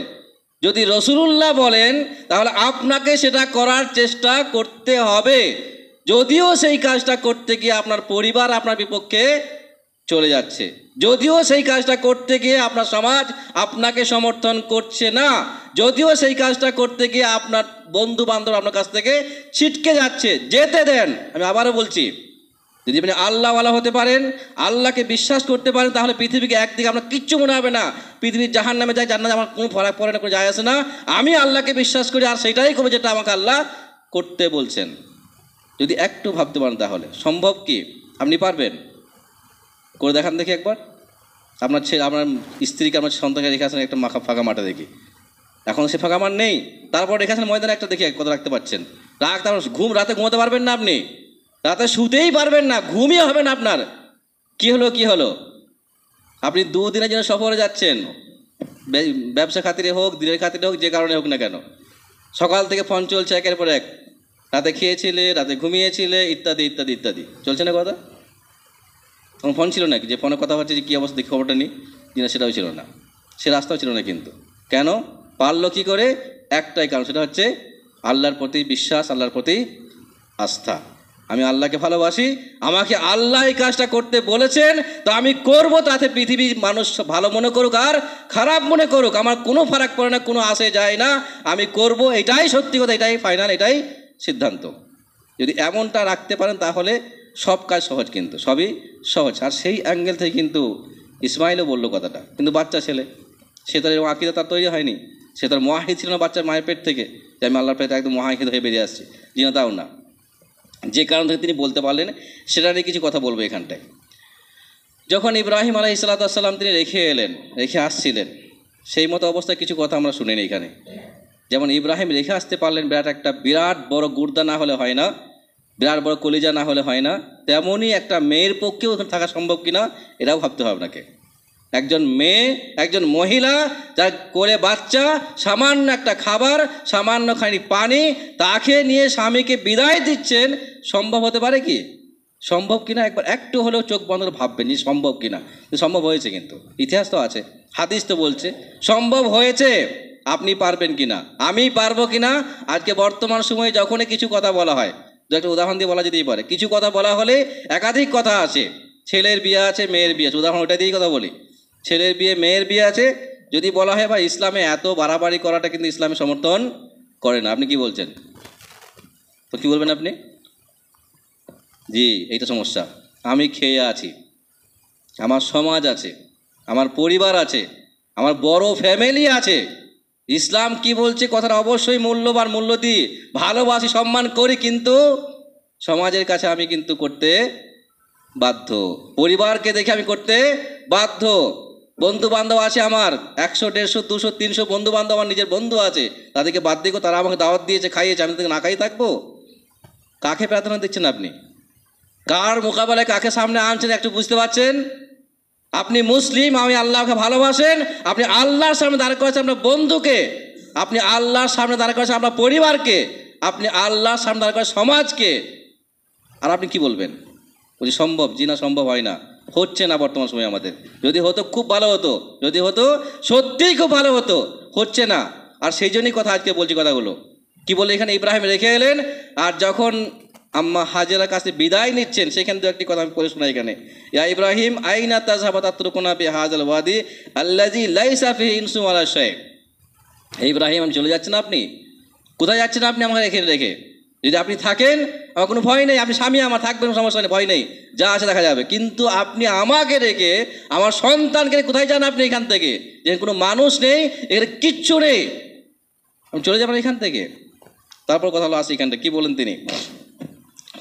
যদি রাসূলুল্লাহ বলেন, তাহলে আপনাকে সেটা করার চেষ্টা করতে হবে। যদিও সেই কাজটা করতে গিয়ে আপনার পরিবার আপনার বিপক্ষে চলে যাচ্ছে, যদিও সেই কাজটা করতে গিয়ে আপনার সমাজ আপনাকে সমর্থন করছে না, যদিও সেই কাজটা করতে গিয়ে আপনার বন্ধু বান্ধব আপনার কাছ থেকে ছিটকে যাচ্ছে, যেতে দেন। আমি আবারও বলছি, যদি আপনি আল্লাহওয়ালা হতে পারেন, আল্লাহকে বিশ্বাস করতে পারেন, তাহলে পৃথিবীকে একদিকে আপনার কিচ্ছু মনে হবে না। পৃথিবীর জাহান নামে যায়, জান্নাতে আমার কোনো ফরাক পড়ে না, কোনো যায় আসে না। আমি আল্লাহকে বিশ্বাস করি আর সেটাই করবো যেটা আমাকে আল্লাহ করতে বলছেন। যদি একটু ভাবতে পারেন তাহলে সম্ভব কি? আপনি পারবেন? করে দেখান দেখি একবার। আপনার ছেলে, আপনার স্ত্রীকে, আপনার সন্তানকে রেখে আসেন একটা ফাঁকা মাঠে দেখি। এখন সে ফাঁকা মাঠ নেই, তারপর রেখে আসেন ময়দানে একটা দেখি কত রাখতে পারছেন। তারপর রাতে ঘুমাতে পারবেন না, আপনি রাতে শুতেই পারবেন না, ঘুমিয়ে হবে না আপনার। কি হলো? আপনি 2 দিনের জন্য সফরে যাচ্ছেন, ব্যবসা খাতিরে হোক, দিনের খাতিরে হোক, যে কারণে হোক না কেন, সকাল থেকে ফোন চলছে একের পর এক। রাতে খেয়েছিলে, রাতে ঘুমিয়েছিলে, ইত্যাদি ইত্যাদি ইত্যাদি চলছে না কথা? তখন ফোন ছিল নাকি যে ফোনে কথা হচ্ছে যে কী অবস্থা দেখি খবরটা নিই? না, সেটাও ছিল না, সে রাস্তাও ছিল না। কিন্তু কেন পারলো কী করে? একটাই কারণ, সেটা হচ্ছে আল্লাহর প্রতি বিশ্বাস, আল্লাহর প্রতি আস্থা। আমি আল্লাহকে ভালোবাসি, আমাকে আল্লাহ এই কাজটা করতে বলেছেন, তো আমি করব। তাতে পৃথিবীর মানুষ ভালো মনে করুক আর খারাপ মনে করুক, আমার কোনো ফারাক পড়ে না, কোনো আসে যায় না, আমি করব। এটাই সত্যি কথা, এটাই ফাইনাল, এটাই সিদ্ধান্ত। যদি এমনটা রাখতে পারেন তাহলে সব কাজ সহজ, কিন্তু সবই সহজ। আর সেই অ্যাঙ্গেল থেকে কিন্তু ইসমাইলও বললো কথাটা, কিন্তু বাচ্চা ছেলে, সে তার এরকম আকিদা তার তৈরি হয়নি। সে তার মুয়াহিদ ছিল না বাচ্চার মায়ের পেট থেকে, যে আমি আল্লাহর পেটে একদম মুয়াহিদ হয়ে বেরিয়ে আসছি। জি না, তাও না। যে কারণ থেকে তিনি বলতে পারলেন সেটা নিয়ে কিছু কথা বলবো এখানটায়। যখন ইব্রাহিম আলাইহিসসালাম তিনি রেখে আসছিলেন, সেই মতো অবস্থায় কিছু কথা আমরা শুনিনি এখানে। যেমন ইব্রাহিম রেখে আসতে পারলেন, বিরাট বড় গুর্দা না হলে হয় না, বিরাট বড় কলিজা না হলে হয় না, তেমনই একটা মেয়ের পক্ষেও ওখানে থাকা সম্ভব কিনা এটাও ভাবতে হবে আপনাকে। একজন মেয়ে, একজন মহিলা, যার কোলে বাচ্চা, সামান্য একটা খাবার, সামান্য খানিক পানি, তাকে নিয়ে স্বামীকে বিদায় দিচ্ছেন, সম্ভব হতে পারে কি? সম্ভব কিনা একবার একটু হলেও চোখ বন্ধ করে ভাববেন যে সম্ভব কিনা। সম্ভব হয়েছে, কিন্তু ইতিহাস তো আছে, হাদিস তো বলছে সম্ভব হয়েছে। আপনি পারবেন কিনা, আমি পারবো কিনা? আজকে বর্তমান সময়ে যখনই কিছু কথা বলা হয়, একটা উদাহরণ দিয়ে বলা যেতেই পারে, কিছু কথা বলা হলে একাধিক কথা আছে। ছেলের বিয়ে আছে, মেয়ের বিয়ে আছে, উদাহরণ ওটা দিয়েই কথা বলি। ছেলের বিয়ে, মেয়ের বিয়ে আছে, যদি বলা হয় বা ইসলামে এত বাড়াবাড়ি করাটা কিন্তু ইসলামে সমর্থন করে না। আপনি কি বলছেন? তো কি বলবেন আপনি? জি, এইটা সমস্যা। আমি খেয়ে আছি, আমার সমাজ আছে, আমার পরিবার আছে, আমার বড় ফ্যামিলি আছে। ইসলাম কি বলছে কথাটা অবশ্যই মূল্যবান, মূল্য দিই, ভালোবাসি, সম্মান করি, কিন্তু সমাজের কাছে আমি কিন্তু করতে বাধ্য, পরিবারকে দেখে আমি করতে বাধ্য। বন্ধু বান্ধব আছে আমার 100, 150, 200, 300 বন্ধু বান্ধব, আমার নিজের বন্ধু আছে, তাদেরকে বাদ দিয়ে তারা আমাকে দাওয়াত দিয়েছে, খাইয়েছে, আমি তাদেরকে না খাইয়ে থাকবো? কাকে প্রার্থনা দিচ্ছেন আপনি? কার মোকাবেলায় কাকে সামনে আনছেন একটু বুঝতে পারছেন? আপনি মুসলিম, আমি আল্লাহকে ভালোবাসেন, আপনি আল্লাহর সামনে দাঁড় করেছেন আপনার বন্ধুকে, আপনি আল্লাহর সামনে দাঁড় করেছেন আপনার পরিবারকে, আপনি আল্লাহর সামনে দাঁড় করেছেন সমাজকে, আর আপনি কি বলবেন? বলছি সম্ভব? জি না, সম্ভব হয় না, হচ্ছে না বর্তমান সময়ে আমাদের। যদি হতো খুব ভালো হতো, যদি হতো সত্যিই খুব ভালো হতো, হচ্ছে না। আর সেই জন্যই কথা আজকে বলছি কথাগুলো। কি বলে এখানে ইব্রাহিম রেখে এলেন, আর যখন আম্মা হাজেরার কাছে বিদায় নিচ্ছেন, সেখানে তো একটি কথা আমি পড়ে শোনাই এখানে। ইয়া ইব্রাহিম আইনা তাযহাবু তাতরুকুনা বিহাযাল ওয়াদি আল্লাযী লাইসা ফিহি ইনসুন ওয়ালা শাই। হে ইব্রাহিম, আমি চলে যাচ্ছেন, আপনি কোথায় যাচ্ছেন? আপনি আমাকে রেখে যদি আপনি থাকেন আমার কোনো ভয় নেই, আপনি স্বামী আমার, থাকবেন, সমস্যা নেই, ভয় নেই, যা আছে দেখা যাবে। কিন্তু আপনি আমাকে রেখে, আমার সন্তানকে কোথায় যান আপনি এখান থেকে? যেখানে কোনো মানুষ নেই, এখানে কিচ্ছু নেই, আমি চলে যাবেন এখান থেকে। তারপর কথা হলো আসি এখানটা কি বলেন তিনি,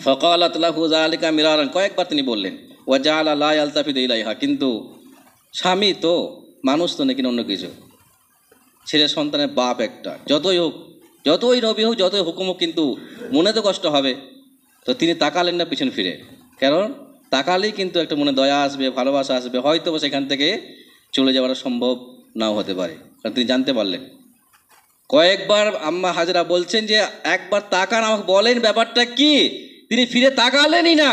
ফাকালাত লাহু যালিকা মিরারান, কয়েকবার তিনি বললেন, ওয়া জাআলা লা ইয়ালতাফিতু ইলাইহা, কিন্তু স্বামী তো মানুষ তো নাকি অন্য কিছু, ছেলের সন্তানের বাপ একটা, যতই হোক, যতই নবী হোক, যতই হুকুম হোক, কিন্তু মনে তো কষ্ট হবে। তো তিনি তাকালেন না পিছন ফিরে, কারণ তাকালেই কিন্তু একটা মনে দয়া আসবে, ভালোবাসা আসবে, হয়তো সেখান থেকে চলে যাওয়াটা সম্ভব নাও হতে পারে। কারণ তিনি জানতে পারলেন, কয়েকবার আম্মা হাজরা বলছেন যে একবার তাকান, আমাকে বলেন ব্যাপারটা কি। তিনি ফিরে তাকালেনই না,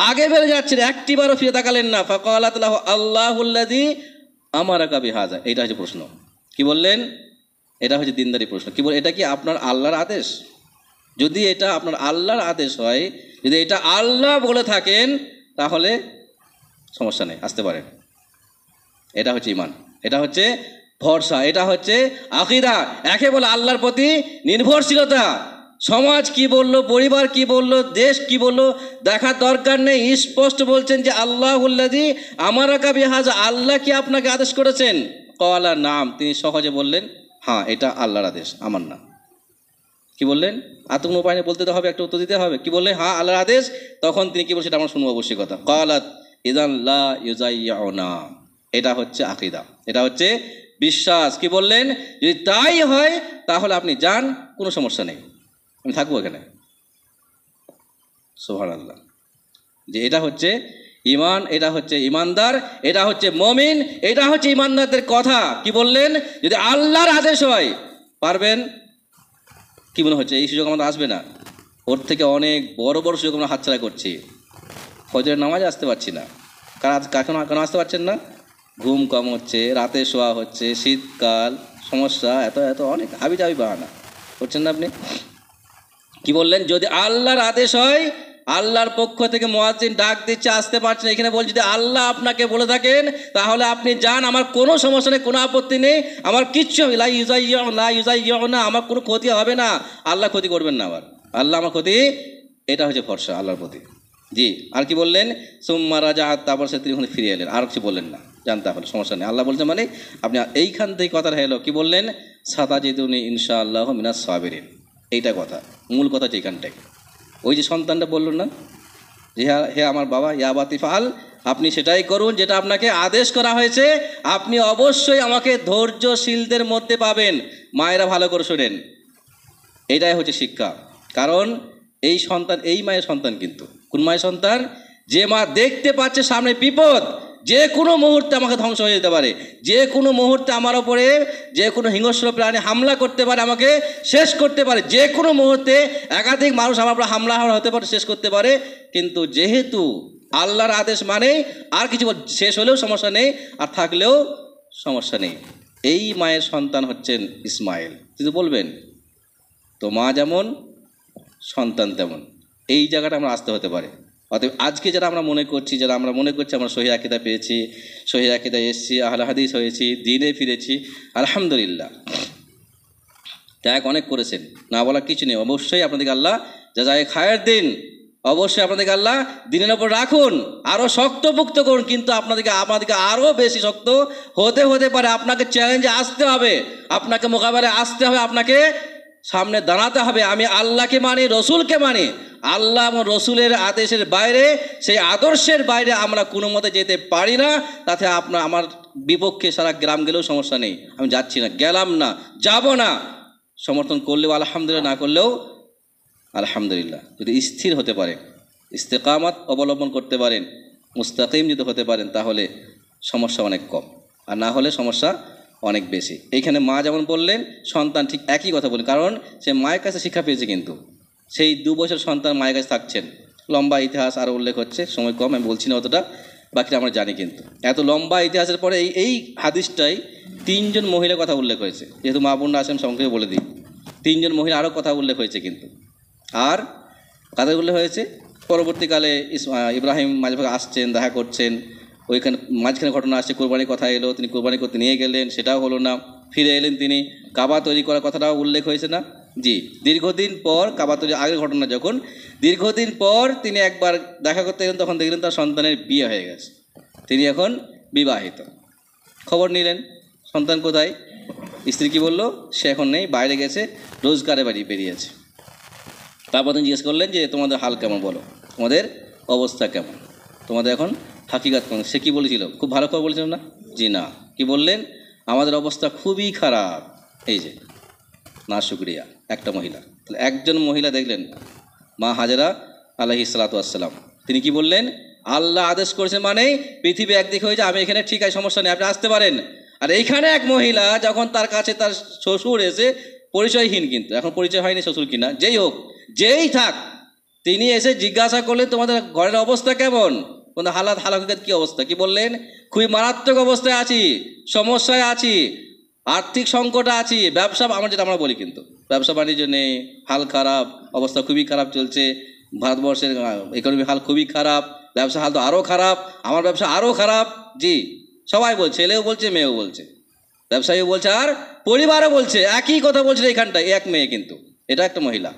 আগে বেড়ে যাচ্ছেন, একটিবারও ফিরে তাকালেন না। ফাকালাত লাহু আল্লাহুল্লাযী আমারাকা বিহাযা, এইটা হচ্ছে প্রশ্ন। কি বললেন? এটা হচ্ছে দিনদারি প্রশ্ন। কি বল, এটা কি আপনার আল্লাহর আদেশ? যদি এটা আপনার আল্লাহর আদেশ হয়, যদি এটা আল্লাহ বলে থাকেন, তাহলে সমস্যা নেই, আসতে পারেন। এটা হচ্ছে ঈমান, এটা হচ্ছে ভরসা, এটা হচ্ছে আকীদা, একে বলে আল্লাহর প্রতি নির্ভরশীলতা। সমাজ কি বললো, পরিবার কি বললো, দেশ কি বললো দেখার দরকার নেই। স্পষ্ট বলছেন যে আল্লাহুল্লাযী আমারাকা বিহাযা, আল্লাহ কি আপনাকে আদেশ করেছেন? ক্বালা নাম, তিনি সহজে বললেন হ্যাঁ এটা আল্লাহর আদেশ, আমার না। কি বললেন? আর তো কোনো উপায় নেই, বলতে তো হবে, একটা উত্তর দিতে হবে। কি বললেন? হ্যাঁ আল্লাহর আদেশ। তখন তিনি কি বলছেন এটা আমরা শুনবো অবশ্যই কথা। ক্বালাত ইযান লা ইউযায়্যিউনা, এটা হচ্ছে আকীদা, এটা হচ্ছে বিশ্বাস। কি বললেন? যদি তাই হয় তাহলে আপনি যান, কোনো সমস্যা নেই, আমি থাকবো এখানে। সুবহানাল্লাহ। যে এটা হচ্ছে ইমান, এটা হচ্ছে ইমানদার, এটা হচ্ছে মুমিন, এটা হচ্ছে ইমানদারদের কথা। কি বললেন? যদি আল্লাহর আদেশ হয় পারবেন। কি মনে হচ্ছে এই সুযোগ আমাদের আসবে না? ওর থেকে অনেক বড় বড় সুযোগ আমরা হাতছাড়া করছি। ফজরের নামাজে আসতে পারছি না, কেন আসতে পারছেন না? ঘুম কম হচ্ছে, রাতে শোয়া হচ্ছে, শীতকাল, সমস্যা, এত এত অনেক হাবি জাবি বাহানা করছেন না আপনি। কি বললেন? যদি আল্লাহর আদেশ হয়, আল্লাহর পক্ষ থেকে মুয়াজ্জিন ডাক দিচ্ছে, আসতে পারছেন, এখানে বল যদি আল্লাহ আপনাকে বলে থাকেন তাহলে আপনি যান, আমার কোনো সমস্যা নেই, কোনো আপত্তি নেই, আমার কিচ্ছু লা ইউযায়্যিউনা, আমার কোনো ক্ষতি হবে না, আল্লাহ ক্ষতি করবেন না, আবার আল্লাহ আমার ক্ষতি, এটা হচ্ছে ভরসা আল্লাহর প্রতি। জি। আর কি বললেন? সুম্মা রাজাআত, তারপর সে তিনি ফিরে এলেন, আর কিছু বললেন না, জানতে হবে সমস্যা নেই। আল্লাহ বলছেন মানে আপনি এইখান থেকে কথাটা হলো। কি বললেন? সাতাজিদুনি ইনশাআল্লাহু মিনাস সাবিরিন, এইটা কথা, মূল কথা যেখানটায়। ওই যে সন্তানটা বলল না যে হে আমার বাবা, ইয়া আবাতি ফাআল, আপনি সেটাই করুন যেটা আপনাকে আদেশ করা হয়েছে, আপনি অবশ্যই আমাকে ধৈর্যশীলদের মধ্যে পাবেন। মায়েরা ভালো করে শোনেন, এটাই হচ্ছে শিক্ষা। কারণ এই সন্তান এই মায়ের সন্তান, কিন্তু কোন মায়ের সন্তান? যে মা দেখতে পাচ্ছে সামনে বিপদ, যে কোনো মুহূর্তে আমাকে ধ্বংস হয়ে যেতে পারে, যে কোনো মুহূর্তে আমার ওপরে যে কোনো হিংস্র প্রাণী হামলা করতে পারে, আমাকে শেষ করতে পারে, যে কোনো মুহূর্তে একাধিক মানুষ আমার উপরে হামলা হতে পারে, শেষ করতে পারে। কিন্তু যেহেতু আল্লাহর আদেশ মানে আর কিছু শেষ হলেও সমস্যা নেই, আর থাকলেও সমস্যা নেই। এই মায়ের সন্তান হচ্ছেন ইসমাইল। কিন্তু বলবেন তো মা যেমন সন্তান তেমন, এই জায়গাটা আমরা আসতে হতে পারে। অতএব আজকে যারা আমরা মনে করছি আমরা সহিহ আকীদা পেয়েছি, সহিহ আকীদায় এসেছি, আহলে হাদিস হয়েছি, দ্বীনে ফিরেছি, আলহামদুলিল্লাহ, ত্যাগ অনেক করেছেন, না বলা কিছু নেই। অবশ্যই আপনাদেরকে আল্লাহ জাযায়ে খায়ের দিন, অবশ্যই আপনাদেরকে আল্লাহ দিনের ওপর রাখুন, আরও শক্তপুক্ত করুন। কিন্তু আপনাদেরকে আরও বেশি শক্ত হতে পারে। আপনাকে চ্যালেঞ্জে আসতে হবে, আপনাকে মোকাবেলায় আসতে হবে, আপনাকে সামনে দাঁড়াতে হবে। আমি আল্লাহকে মানি, রসুলকে মানি, আল্লাহ এবং রসুলের আদেশের বাইরে, সেই আদর্শের বাইরে আমরা কোনো মতে যেতে পারি না। তাতে আমার বিপক্ষে সারা গ্রাম গেলেও সমস্যা নেই, আমি যাচ্ছি না, গেলাম না, যাব না। সমর্থন করলেও আলহামদুলিল্লাহ, না করলেও আলহামদুলিল্লাহ। যদি স্থির হতে পারে, ইস্তেকামাত অবলম্বন করতে পারেন, মুস্তাকিম যদি হতে পারেন, তাহলে সমস্যা অনেক কম, আর না হলে সমস্যা অনেক বেশি। এইখানে মা যেমন বললেন, সন্তান ঠিক একই কথা বলেন, কারণ সে মায়ের কাছে শিক্ষা পেয়েছে। কিন্তু সেই 2 বছর সন্তান মায়ের কাছে থাকছেন, লম্বা ইতিহাস আরও উল্লেখ হচ্ছে, সময় কম, আমি বলছি না অতটা, বাকিটা আমরা জানি। কিন্তু এত লম্বা ইতিহাসের পরে এই হাদিসটাই 3 জন মহিলার কথা উল্লেখ হয়েছে। যেহেতু মা বোনরা আছেন সংক্ষেপে বলে দিই, 3 জন মহিলা আরও কথা উল্লেখ হয়েছে। কিন্তু আর কাদের উল্লেখ হয়েছে? পরবর্তীকালে ইব্রাহিম মাঝে ভাগে আসছেন, দেখা করছেন, ওইখানে মাঝখানে ঘটনা আসছে, কোরবানির কথা এলো, তিনি কোরবানি করতে নিয়ে গেলেন, সেটাও হলো না, ফিরে এলেন তিনি, কাবা তৈরি করার কথাটাও উল্লেখ হয়েছে না? জি। দীর্ঘদিন পর, কাবা তৈরি আগের ঘটনা, যখন দীর্ঘদিন পর তিনি একবার দেখা করতে গেলেন, তখন দেখলেন তার সন্তানের বিয়ে হয়ে গেছে, তিনি এখন বিবাহিত। খবর নিলেন সন্তান কোথায়, স্ত্রী কি বলল, সে এখন নেই, বাইরে গেছে, রোজগারে বাড়ি বেরিয়েছে। তারপর তিনি জিজ্ঞেস করলেন যে তোমাদের হাল কেমন, বলো তোমাদের অবস্থা কেমন, তোমাদের এখন হাকিকাত কেমন? সে কী বলেছিল? খুব ভালো খবর বলেছিল না? জি না। কি বললেন? আমাদের অবস্থা খুবই খারাপ। এই যে না শুকরিয়া, একটা মহিলা, তাহলে একজন মহিলা দেখলেন, মা হাজেরা আলাইহিস সালাতু ওয়াস সালাম, তিনি কি বললেন? আল্লাহ আদেশ করেছেন মানে পৃথিবী একদিকে হয়ে যায়, আমি এখানে ঠিক আছে, সমস্যা নেই, আপনি আসতে পারেন। আর এইখানে এক মহিলা, যখন তার কাছে তার শ্বশুর এসে, পরিচয়হীন, কিন্তু এখন পরিচয় হয়নি শ্বশুর কিনা, যেই হোক, যেই থাক, তিনি এসে জিজ্ঞাসা করলেন তোমাদের ঘরের অবস্থা কেমন, কোন হালাকিকাত কী অবস্থা? কি বললেন? খুবই মারাত্মক অবস্থায় আছি, সমস্যায় আছি, আর্থিক সংকটে আছি, ব্যবসা, যেটা আমরা বলি, কিন্তু ব্যবসা বাণিজ্য নেই, হাল খারাপ, অবস্থা খুবই খারাপ চলছে, ভারতবর্ষের ইকোনমি হাল খুবই খারাপ, ব্যবসা হাল তো আরও খারাপ, আমার ব্যবসা আরও খারাপ। জি, সবাই বলছে, ছেলেও বলছে, মেয়েও বলছে, ব্যবসায়ীও বলছে, আর পরিবারও বলছে, একই কথা বলছে। এইখানটায় এক মেয়ে, কিন্তু এটা একটা মহিলা,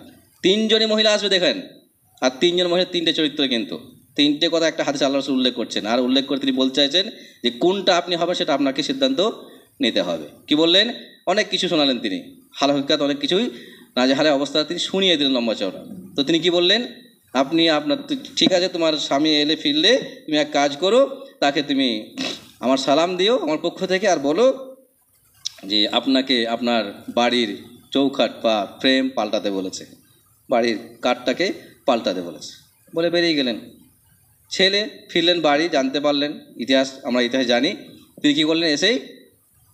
তিনজনই মহিলা আসবে দেখেন, আর তিনজন মহিলা তিনটে চরিত্র, কিন্তু তিনটে কথা একটা হাদিসে আল্লাহ রাসূল উল্লেখ করছেন, আর উল্লেখ করে তিনি বলতে চাইছেন যে কোনটা আপনি হবে সেটা আপনাকে সিদ্ধান্ত নিতে হবে। কি বললেন? অনেক কিছু শোনালেন তিনি, হাল হকিকত অনেক কিছুই নাজেহালের অবস্থা তিনি শুনিয়ে দিলেন লম্বা চওড়া। তো তিনি কি বললেন? আপনি আপনার ঠিক আছে, তোমার স্বামী এলে ফিরলে তুমি এক কাজ করো, তাকে তুমি আমার সালাম দিও আমার পক্ষ থেকে, আর বলো যে আপনাকে আপনার বাড়ির চৌখাট বা ফ্রেম পাল্টাতে বলেছে, বাড়ির কাঠটাকে পাল্টাতে বলেছে, বলে বেরিয়ে গেলেন। ছেলে ফিরলেন বাড়ি, জানতে পারলেন, ইতিহাস আমরা ইতিহাস জানি, তিনি কী করলেন? এসেই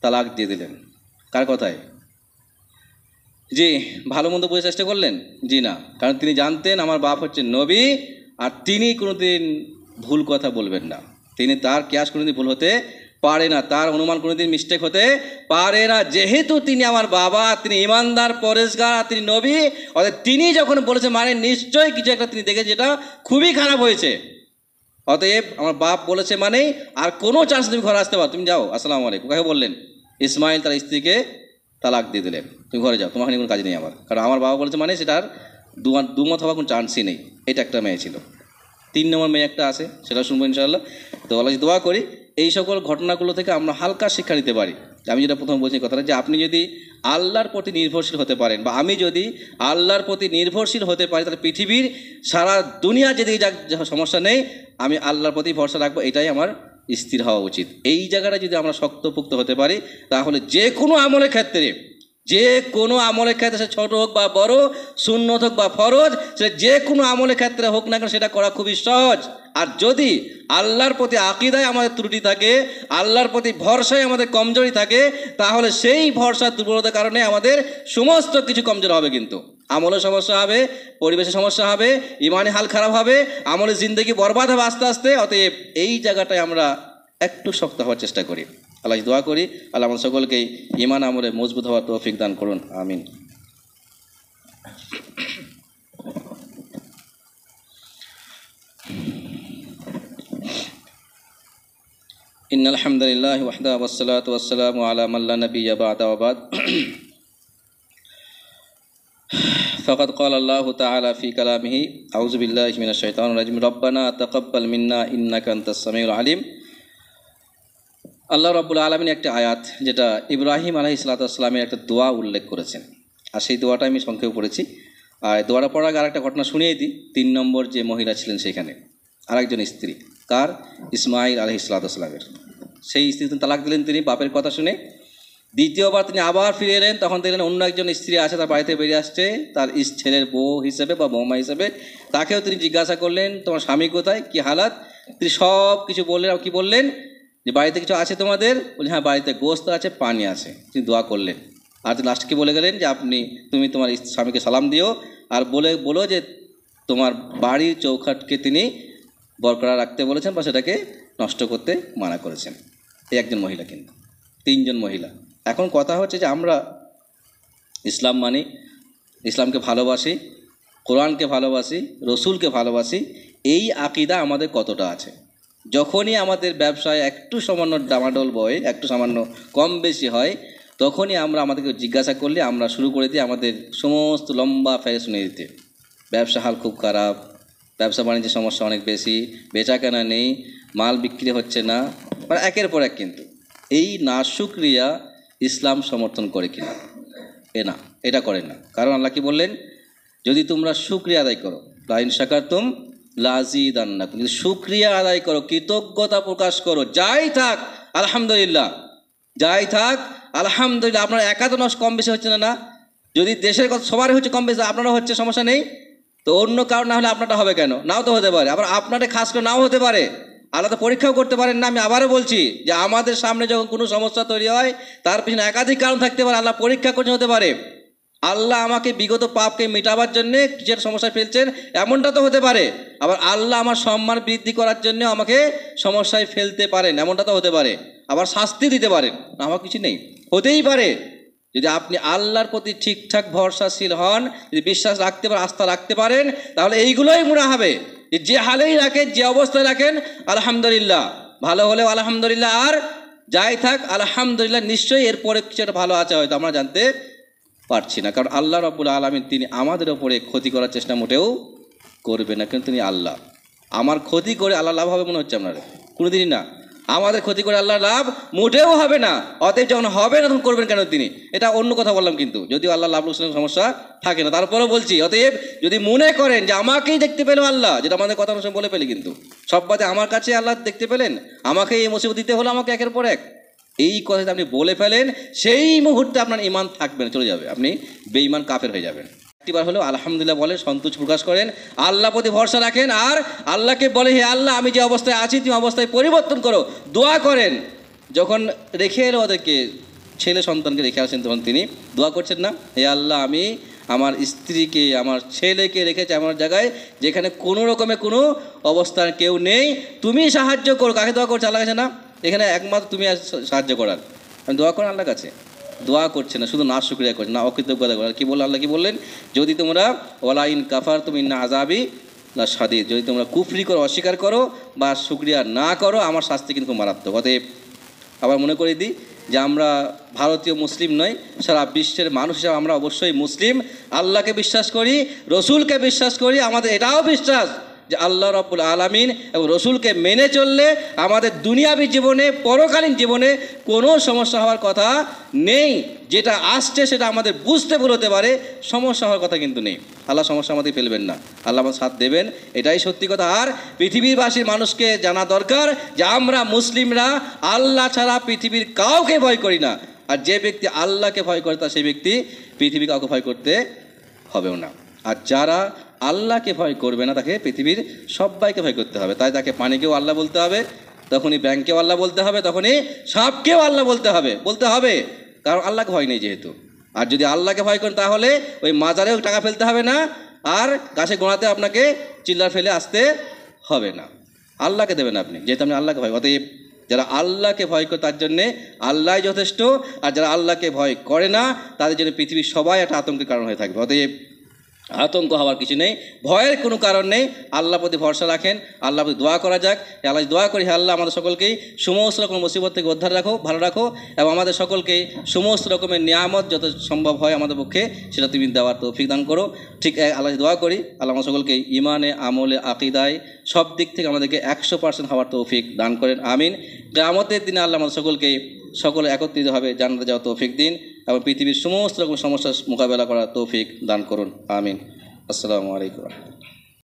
তালাক দিয়ে দিলেন। কার কথায়? জি, ভালো মন্দ বোঝার চেষ্টা করলেন? জি না, কারণ তিনি জানতেন আমার বাপ হচ্ছে নবী, আর তিনি কোনোদিন ভুল কথা বলবেন না, তিনি তার কিয়াস কোনোদিন ভুল হতে পারে না, তার অনুমান কোনোদিন মিস্টেক হতে পারে না। যেহেতু তিনি আমার বাবা, তিনি ইমানদার, পরেশগার, তিনি নবী, অর্থাৎ তিনি যখন বলেছে মানে নিশ্চয়ই কিছু একটা তিনি দেখে যেটা খুবই খারাপ হয়েছে। অতএব আমার বাপ বলেছে মানে আর কোনো চান্স তুমি ঘরে আসতে পারো, তুমি যাও, আসসালামু আলাইকুম। কাকে বললেন? ইসমাইল তার স্ত্রীকে তালাক দিয়ে দিলেন, তুমি ঘরে যাও, তোমার কোনো কাজ নেই আমার, কারণ আমার বাবা বলেছে মানে সেটার দুমত হওয়ার কোনো চান্সই নেই। এটা একটা মেয়ে ছিল। 3 নম্বর মেয়ে একটা আছে, সেটা শুনবো ইনশাআল্লাহ। তো আল্লাহ দোয়া করি এই সকল ঘটনাগুলো থেকে আমরা হালকা শিক্ষা নিতে পারি। আমি যেটা প্রথম বলছি কথাটা, যে আপনি যদি আল্লাহর প্রতি নির্ভরশীল হতে পারেন, বা আমি যদি আল্লাহর প্রতি নির্ভরশীল হতে পারি, তাহলে পৃথিবীর সারা দুনিয়া যেদিকে যাক সমস্যা নেই, আমি আল্লাহর প্রতি ভরসা রাখবো, এটাই আমার স্থির হওয়া উচিত। এই জায়গাটা যদি আমরা শক্তপোক্ত হতে পারি, তাহলে যে কোনো আমলের ক্ষেত্রে, যে কোনো আমলের ক্ষেত্রে, সে ছোট হোক বা বড়, সুন্নত হোক বা ফরজ, সে যে কোনো আমলের ক্ষেত্রে হোক না কেন, সেটা করা খুবই সহজ। আর যদি আল্লাহর প্রতি আকীদায় আমাদের ত্রুটি থাকে, আল্লাহর প্রতি ভরসায় আমাদের কমজোরি থাকে, তাহলে সেই ভরসার দুর্বলতার কারণে আমাদের সমস্ত কিছু কমজোর হবে, কিন্তু আমলের সমস্যা হবে, পরিবেশের সমস্যা হবে, ইমানি হাল খারাপ হবে, আমলের জিন্দেগি বরবাদ হবে আস্তে আস্তে। অতএব এই জায়গাটায় আমরা একটু শক্ত হওয়ার চেষ্টা করি। আল্লাহ দোয়া করি আল্লাহ আমাদের সকলকেই ঈমান আমলে মজবুত হওয়ার তৌফিক দান করুন, আমিন। ইন্নাল হামদুলিল্লাহি ওয়াহদাহু ওয়াসসালাতু ওয়াসসালামু আলা মান লা নাবিয়্যা বা'দা ওয়া বা'দ। ফাকাদ ক্বালা আল্লাহু তাআলা ফি কালামিহি আউযু বিল্লাহি মিনাশ শাইতানির রাজিম রব্বানা তাকাব্বাল মিন্না ইন্নাকা আনতাস সামিউল আলিম। আল্লাহ রাব্বুল আলামিন একটা আয়াত, যেটা ইব্রাহিম আলাইহিস সালাতু ওয়াস সালামের একটা দোয়া উল্লেখ করেছেন, আর সেই দোয়াটা আমি সংক্ষেপে পড়েছি। আর দোয়াটা পড়ার আগে আরেকটা ঘটনা শুনিয়ে দিই। 3 নম্বর যে মহিলা ছিলেন সেখানে আরেকজন স্ত্রী, কার? ইসমাইল আলাইহিস সালাতু ওয়াস সালামের। সেই স্ত্রী তালাক দিলেন তিনি বাপের কথা শুনে। দ্বিতীয়বার তিনি আবার ফিরে এলেন, তখন দেখলেন অন্য একজন স্ত্রী আছে, তার বাড়িতে বেরিয়ে আসছে, তার ছেলের বউ হিসেবে বা বৌমা হিসেবে। তাকেও তিনি জিজ্ঞাসা করলেন তোমার স্বামী কোথায়, কি হালাত? তিনি সব কিছু বললেন। আর কি বললেন? যে বাড়িতে কিছু আছে তোমাদের? বলছি হ্যাঁ, বাড়িতে গোস্ত আছে, পানি আছে। তিনি দোয়া করলেন, আর তিনি লাস্টে কি বলে গেলেন যে তুমি তোমার স্বামীকে সালাম দিও, আর বলো যে তোমার বাড়ির চৌখাটকে তিনি বরকরার রাখতে বলেছেন, বা সেটাকে নষ্ট করতে মানা করেছেন। এই একজন মহিলা, কিন্তু 3 জন মহিলা। এখন কথা হচ্ছে যে আমরা ইসলাম মানি, ইসলামকে ভালোবাসি, কোরআনকে ভালোবাসি, রসুলকে ভালোবাসি, এই আকীদা আমাদের কতটা আছে? যখনই আমাদের ব্যবসায় একটু সামান্য ডামাডোল বয়, একটু সামান্য কম বেশি হয়, তখনই আমাদেরকে জিজ্ঞাসা করলে আমরা শুরু করে দিই আমাদের সমস্ত লম্বা ফেরে শুনে দিতে। ব্যবসা হাল খুব খারাপ, ব্যবসা বাণিজ্যের সমস্যা অনেক বেশি, বেচা কেনা নেই, মাল বিক্রি হচ্ছে না, মানে একের পর এক। কিন্তু এই নাশুকরিয়া ইসলাম সমর্থন করে কিনা? না, এটা করে না। কারণ আল্লাহ কি বললেন? যদি তোমরা শুকরিয়া আদায় করো, লা ইন শাকারতুম লাযীদান্নাকুম, যদি শুকরিয়া আদায় করো, কৃতজ্ঞতা প্রকাশ করো, যাই থাক আলহামদুলিল্লাহ, যাই থাক আলহামদুলিল্লাহ। আপনার একা তো কম বেশি হচ্ছে না? যদি দেশের কথা সবারই হচ্ছে কম বেশি, আপনারও হচ্ছে, সমস্যা নেই তো। অন্য কারণ না হলে আপনারটা হবে কেন? নাও তো হতে পারে, আবার আপনারটা খাস করে নাও হতে পারে। আল্লাহ তো পরীক্ষাও করতে পারেন না। আমি আবারও বলছি যে আমাদের সামনে যখন কোনো সমস্যা তৈরি হয়, তার পিছনে একাধিক কারণ থাকতে পারে, আল্লাহ পরীক্ষা করতে হতে পারে। আল্লাহ আমাকে বিগত পাপকে মেটাবার জন্যে কিসের সমস্যায় ফেলছেন, এমনটা তো হতে পারে। আবার আল্লাহ আমার সম্মান বৃদ্ধি করার জন্য আমাকে সমস্যায় ফেলতে পারেন, এমনটা তো হতে পারে। আবার শাস্তি দিতে পারেন, আমার কিছু নেই, হতেই পারে। যদি আপনি আল্লাহর প্রতি ঠিকঠাক ভরসাশীল হন, যদি বিশ্বাস রাখতে পারেন, আস্থা রাখতে পারেন, তাহলে এইগুলোই মনে হবে। যে হালেই রাখেন, যে অবস্থায় রাখেন, আলহামদুলিল্লাহ, ভালো হলেও আলহামদুলিল্লাহ, আর যাই থাক আলহামদুলিল্লাহ, নিশ্চয়ই এরপরে কিছু একটা ভালো আছে, হয়তো আমরা জানতে পারছি না, কারণ আল্লাহ রাব্বুল আলামিন তিনি আমাদের ওপরে ক্ষতি করার চেষ্টা মোটেও করবে না, কিন্তু তিনি আল্লাহ। আমার ক্ষতি করে আল্লাহ লাভ হবে মনে হচ্ছে আপনার? কোনোদিনই না। আমাদের ক্ষতি করে আল্লাহ লাভ মোটেও হবে না। অতএব যখন হবে না তখন করবেন কেন তিনি? এটা অন্য কথা বললাম, কিন্তু যদিও আল্লাহ লাভ লোকসানের সমস্যা থাকে না, তারপরেও বলছি অতএব যদি মনে করেন যে আমাকেই দেখতে পেলো আল্লাহ, যেটা আমাদের কথা অনুসারে বলে ফেলি, কিন্তু সব বাদে আমার কাছে আল্লাহ দেখতে পেলেন, আমাকে এই মুসিবত দিতে হলো আমাকে একের পর এক, এই কথা আপনি বলে ফেলেন, সেই মুহূর্তে আপনার ঈমান থাকবে না, চলে যাবে, আপনি বেঈমান কাফের হয়ে যাবেন। একটিবার হলেও আলহামদুলিল্লাহ বলেন, সন্তোষ প্রকাশ করেন, আল্লাহ প্রতি ভরসা রাখেন, আর আল্লাহকে বলে হে আল্লাহ আমি যে অবস্থায় আছি তুমি অবস্থায় পরিবর্তন করো, দোয়া করেন। যখন রেখে এলো ওদেরকে, ছেলে সন্তানকে রেখে আসেন, তখন তিনি দোয়া করছেন না, হে আল্লাহ আমি আমার স্ত্রীকে আমার ছেলেকে রেখেছি আমার জায়গায় যেখানে কোনো রকমের কোনো অবস্থার কেউ নেই, তুমি সাহায্য করো। কাকে দোয়া করছে? আল্লাহ কাছে না, এখানে একমাত্র তুমি সাহায্য করার। আমি দোয়া করেন আল্লাহর কাছে, দোয়া করছে না, শুধু না শুকরিয়া করছে না, অকৃতজ্ঞতা করে। কী বললো আল্লাহ? কী বললেন? যদি তোমরা ওয়ালা ইন কাফার তুমি না আযাবি লা শাদীদ, যদি তোমরা কুফরি করো, অস্বীকার করো বা শুকরিয়া না করো, আমার শাস্তি কিন্তু মারাত্মক। অতএব আবার মনে করে দিই যে আমরা ভারতীয় মুসলিম নই, সারা বিশ্বের মানুষ হিসাবে আমরা অবশ্যই মুসলিম। আল্লাহকে বিশ্বাস করি, রসুলকে বিশ্বাস করি, আমাদের এটাও বিশ্বাস যে আল্লাহ রাব্বুল আলামিন এবং রসুলকে মেনে চললে আমাদের দুনিয়াবী জীবনে পরকালীন জীবনে কোনো সমস্যা হওয়ার কথা নেই। যেটা আসছে সেটা আমাদের বুঝতে ভুল হতে পারে, সমস্যা হওয়ার কথা কিন্তু নেই। আল্লাহ সমস্যা আমাদের ফেলবেন না, আল্লাহ আমার সাথ দেবেন, এটাই সত্যি কথা। আর পৃথিবীবাসীর মানুষকে জানা দরকার যে আমরা মুসলিমরা আল্লাহ ছাড়া পৃথিবীর কাউকে ভয় করি না। আর যে ব্যক্তি আল্লাহকে ভয় করে সেই ব্যক্তি পৃথিবী কাউকে ভয় করতে হবেও না। আর যারা আল্লাহকে ভয় করবে না তাকে পৃথিবীর সবাইকে ভয় করতে হবে। তাই তাকে পানিকেও আল্লাহ বলতে হবে, তখনই ব্যাংকেও আল্লাহ বলতে হবে, তখনই সাপকেও আল্লাহ বলতে হবে, কারণ আল্লাহকে ভয় নেই যেহেতু। আর যদি আল্লাহকে ভয় করেন তাহলে ওই মাজারেও টাকা ফেলতে হবে না, আর গাছে গোড়াতে আপনাকে চিল্লার ফেলে আসতে হবে না, আল্লাহকে দেবেন আপনি, যেহেতু আপনি আল্লাহকে ভয়। অতএব যারা আল্লাহকে ভয় করে তার জন্যে আল্লাহ যথেষ্ট, আর যারা আল্লাহকে ভয় করে না তাদের জন্য পৃথিবীর সবাই একটা আতঙ্কের কারণ হয়ে থাকবে। অতএব আতঙ্ক হওয়ার কিছু নেই, ভয়ের কোনো কারণ নেই। আল্লাহ প্রতি ভরসা রাখেন, আল্লাহ প্রতি দোয়া করা যাক। আল্লাহ দোয়া করি, হে আল্লাহ আমাদের সকলকেই সমস্ত রকম মুসিবত থেকে উদ্ধার রাখো, ভালো রাখো, এবং আমাদের সকলকেই সমস্ত রকমের নিয়ামত যত সম্ভব হয় আমাদের পক্ষে সেটা তুমি দেওয়ার তৌফিক দান করো। ঠিক আল্লাহ দোয়া করি, আল্লাহ আমাদের সকলকেই ইমানে, আমলে, আকিদায় সব দিক থেকে আমাদেরকে 100% হওয়ার তৌফিক দান করেন, আমিন। কিয়ামতের দিনে আল্লাহ আমাদের সকলে একত্রিত হবে জান্নাতে যাওয়ার তৌফিক দিন, এবং পৃথিবীর সমস্ত রকম সমস্যার মোকাবেলা করার তৌফিক দান করুন, আমিন। আসসালামু আলাইকুম।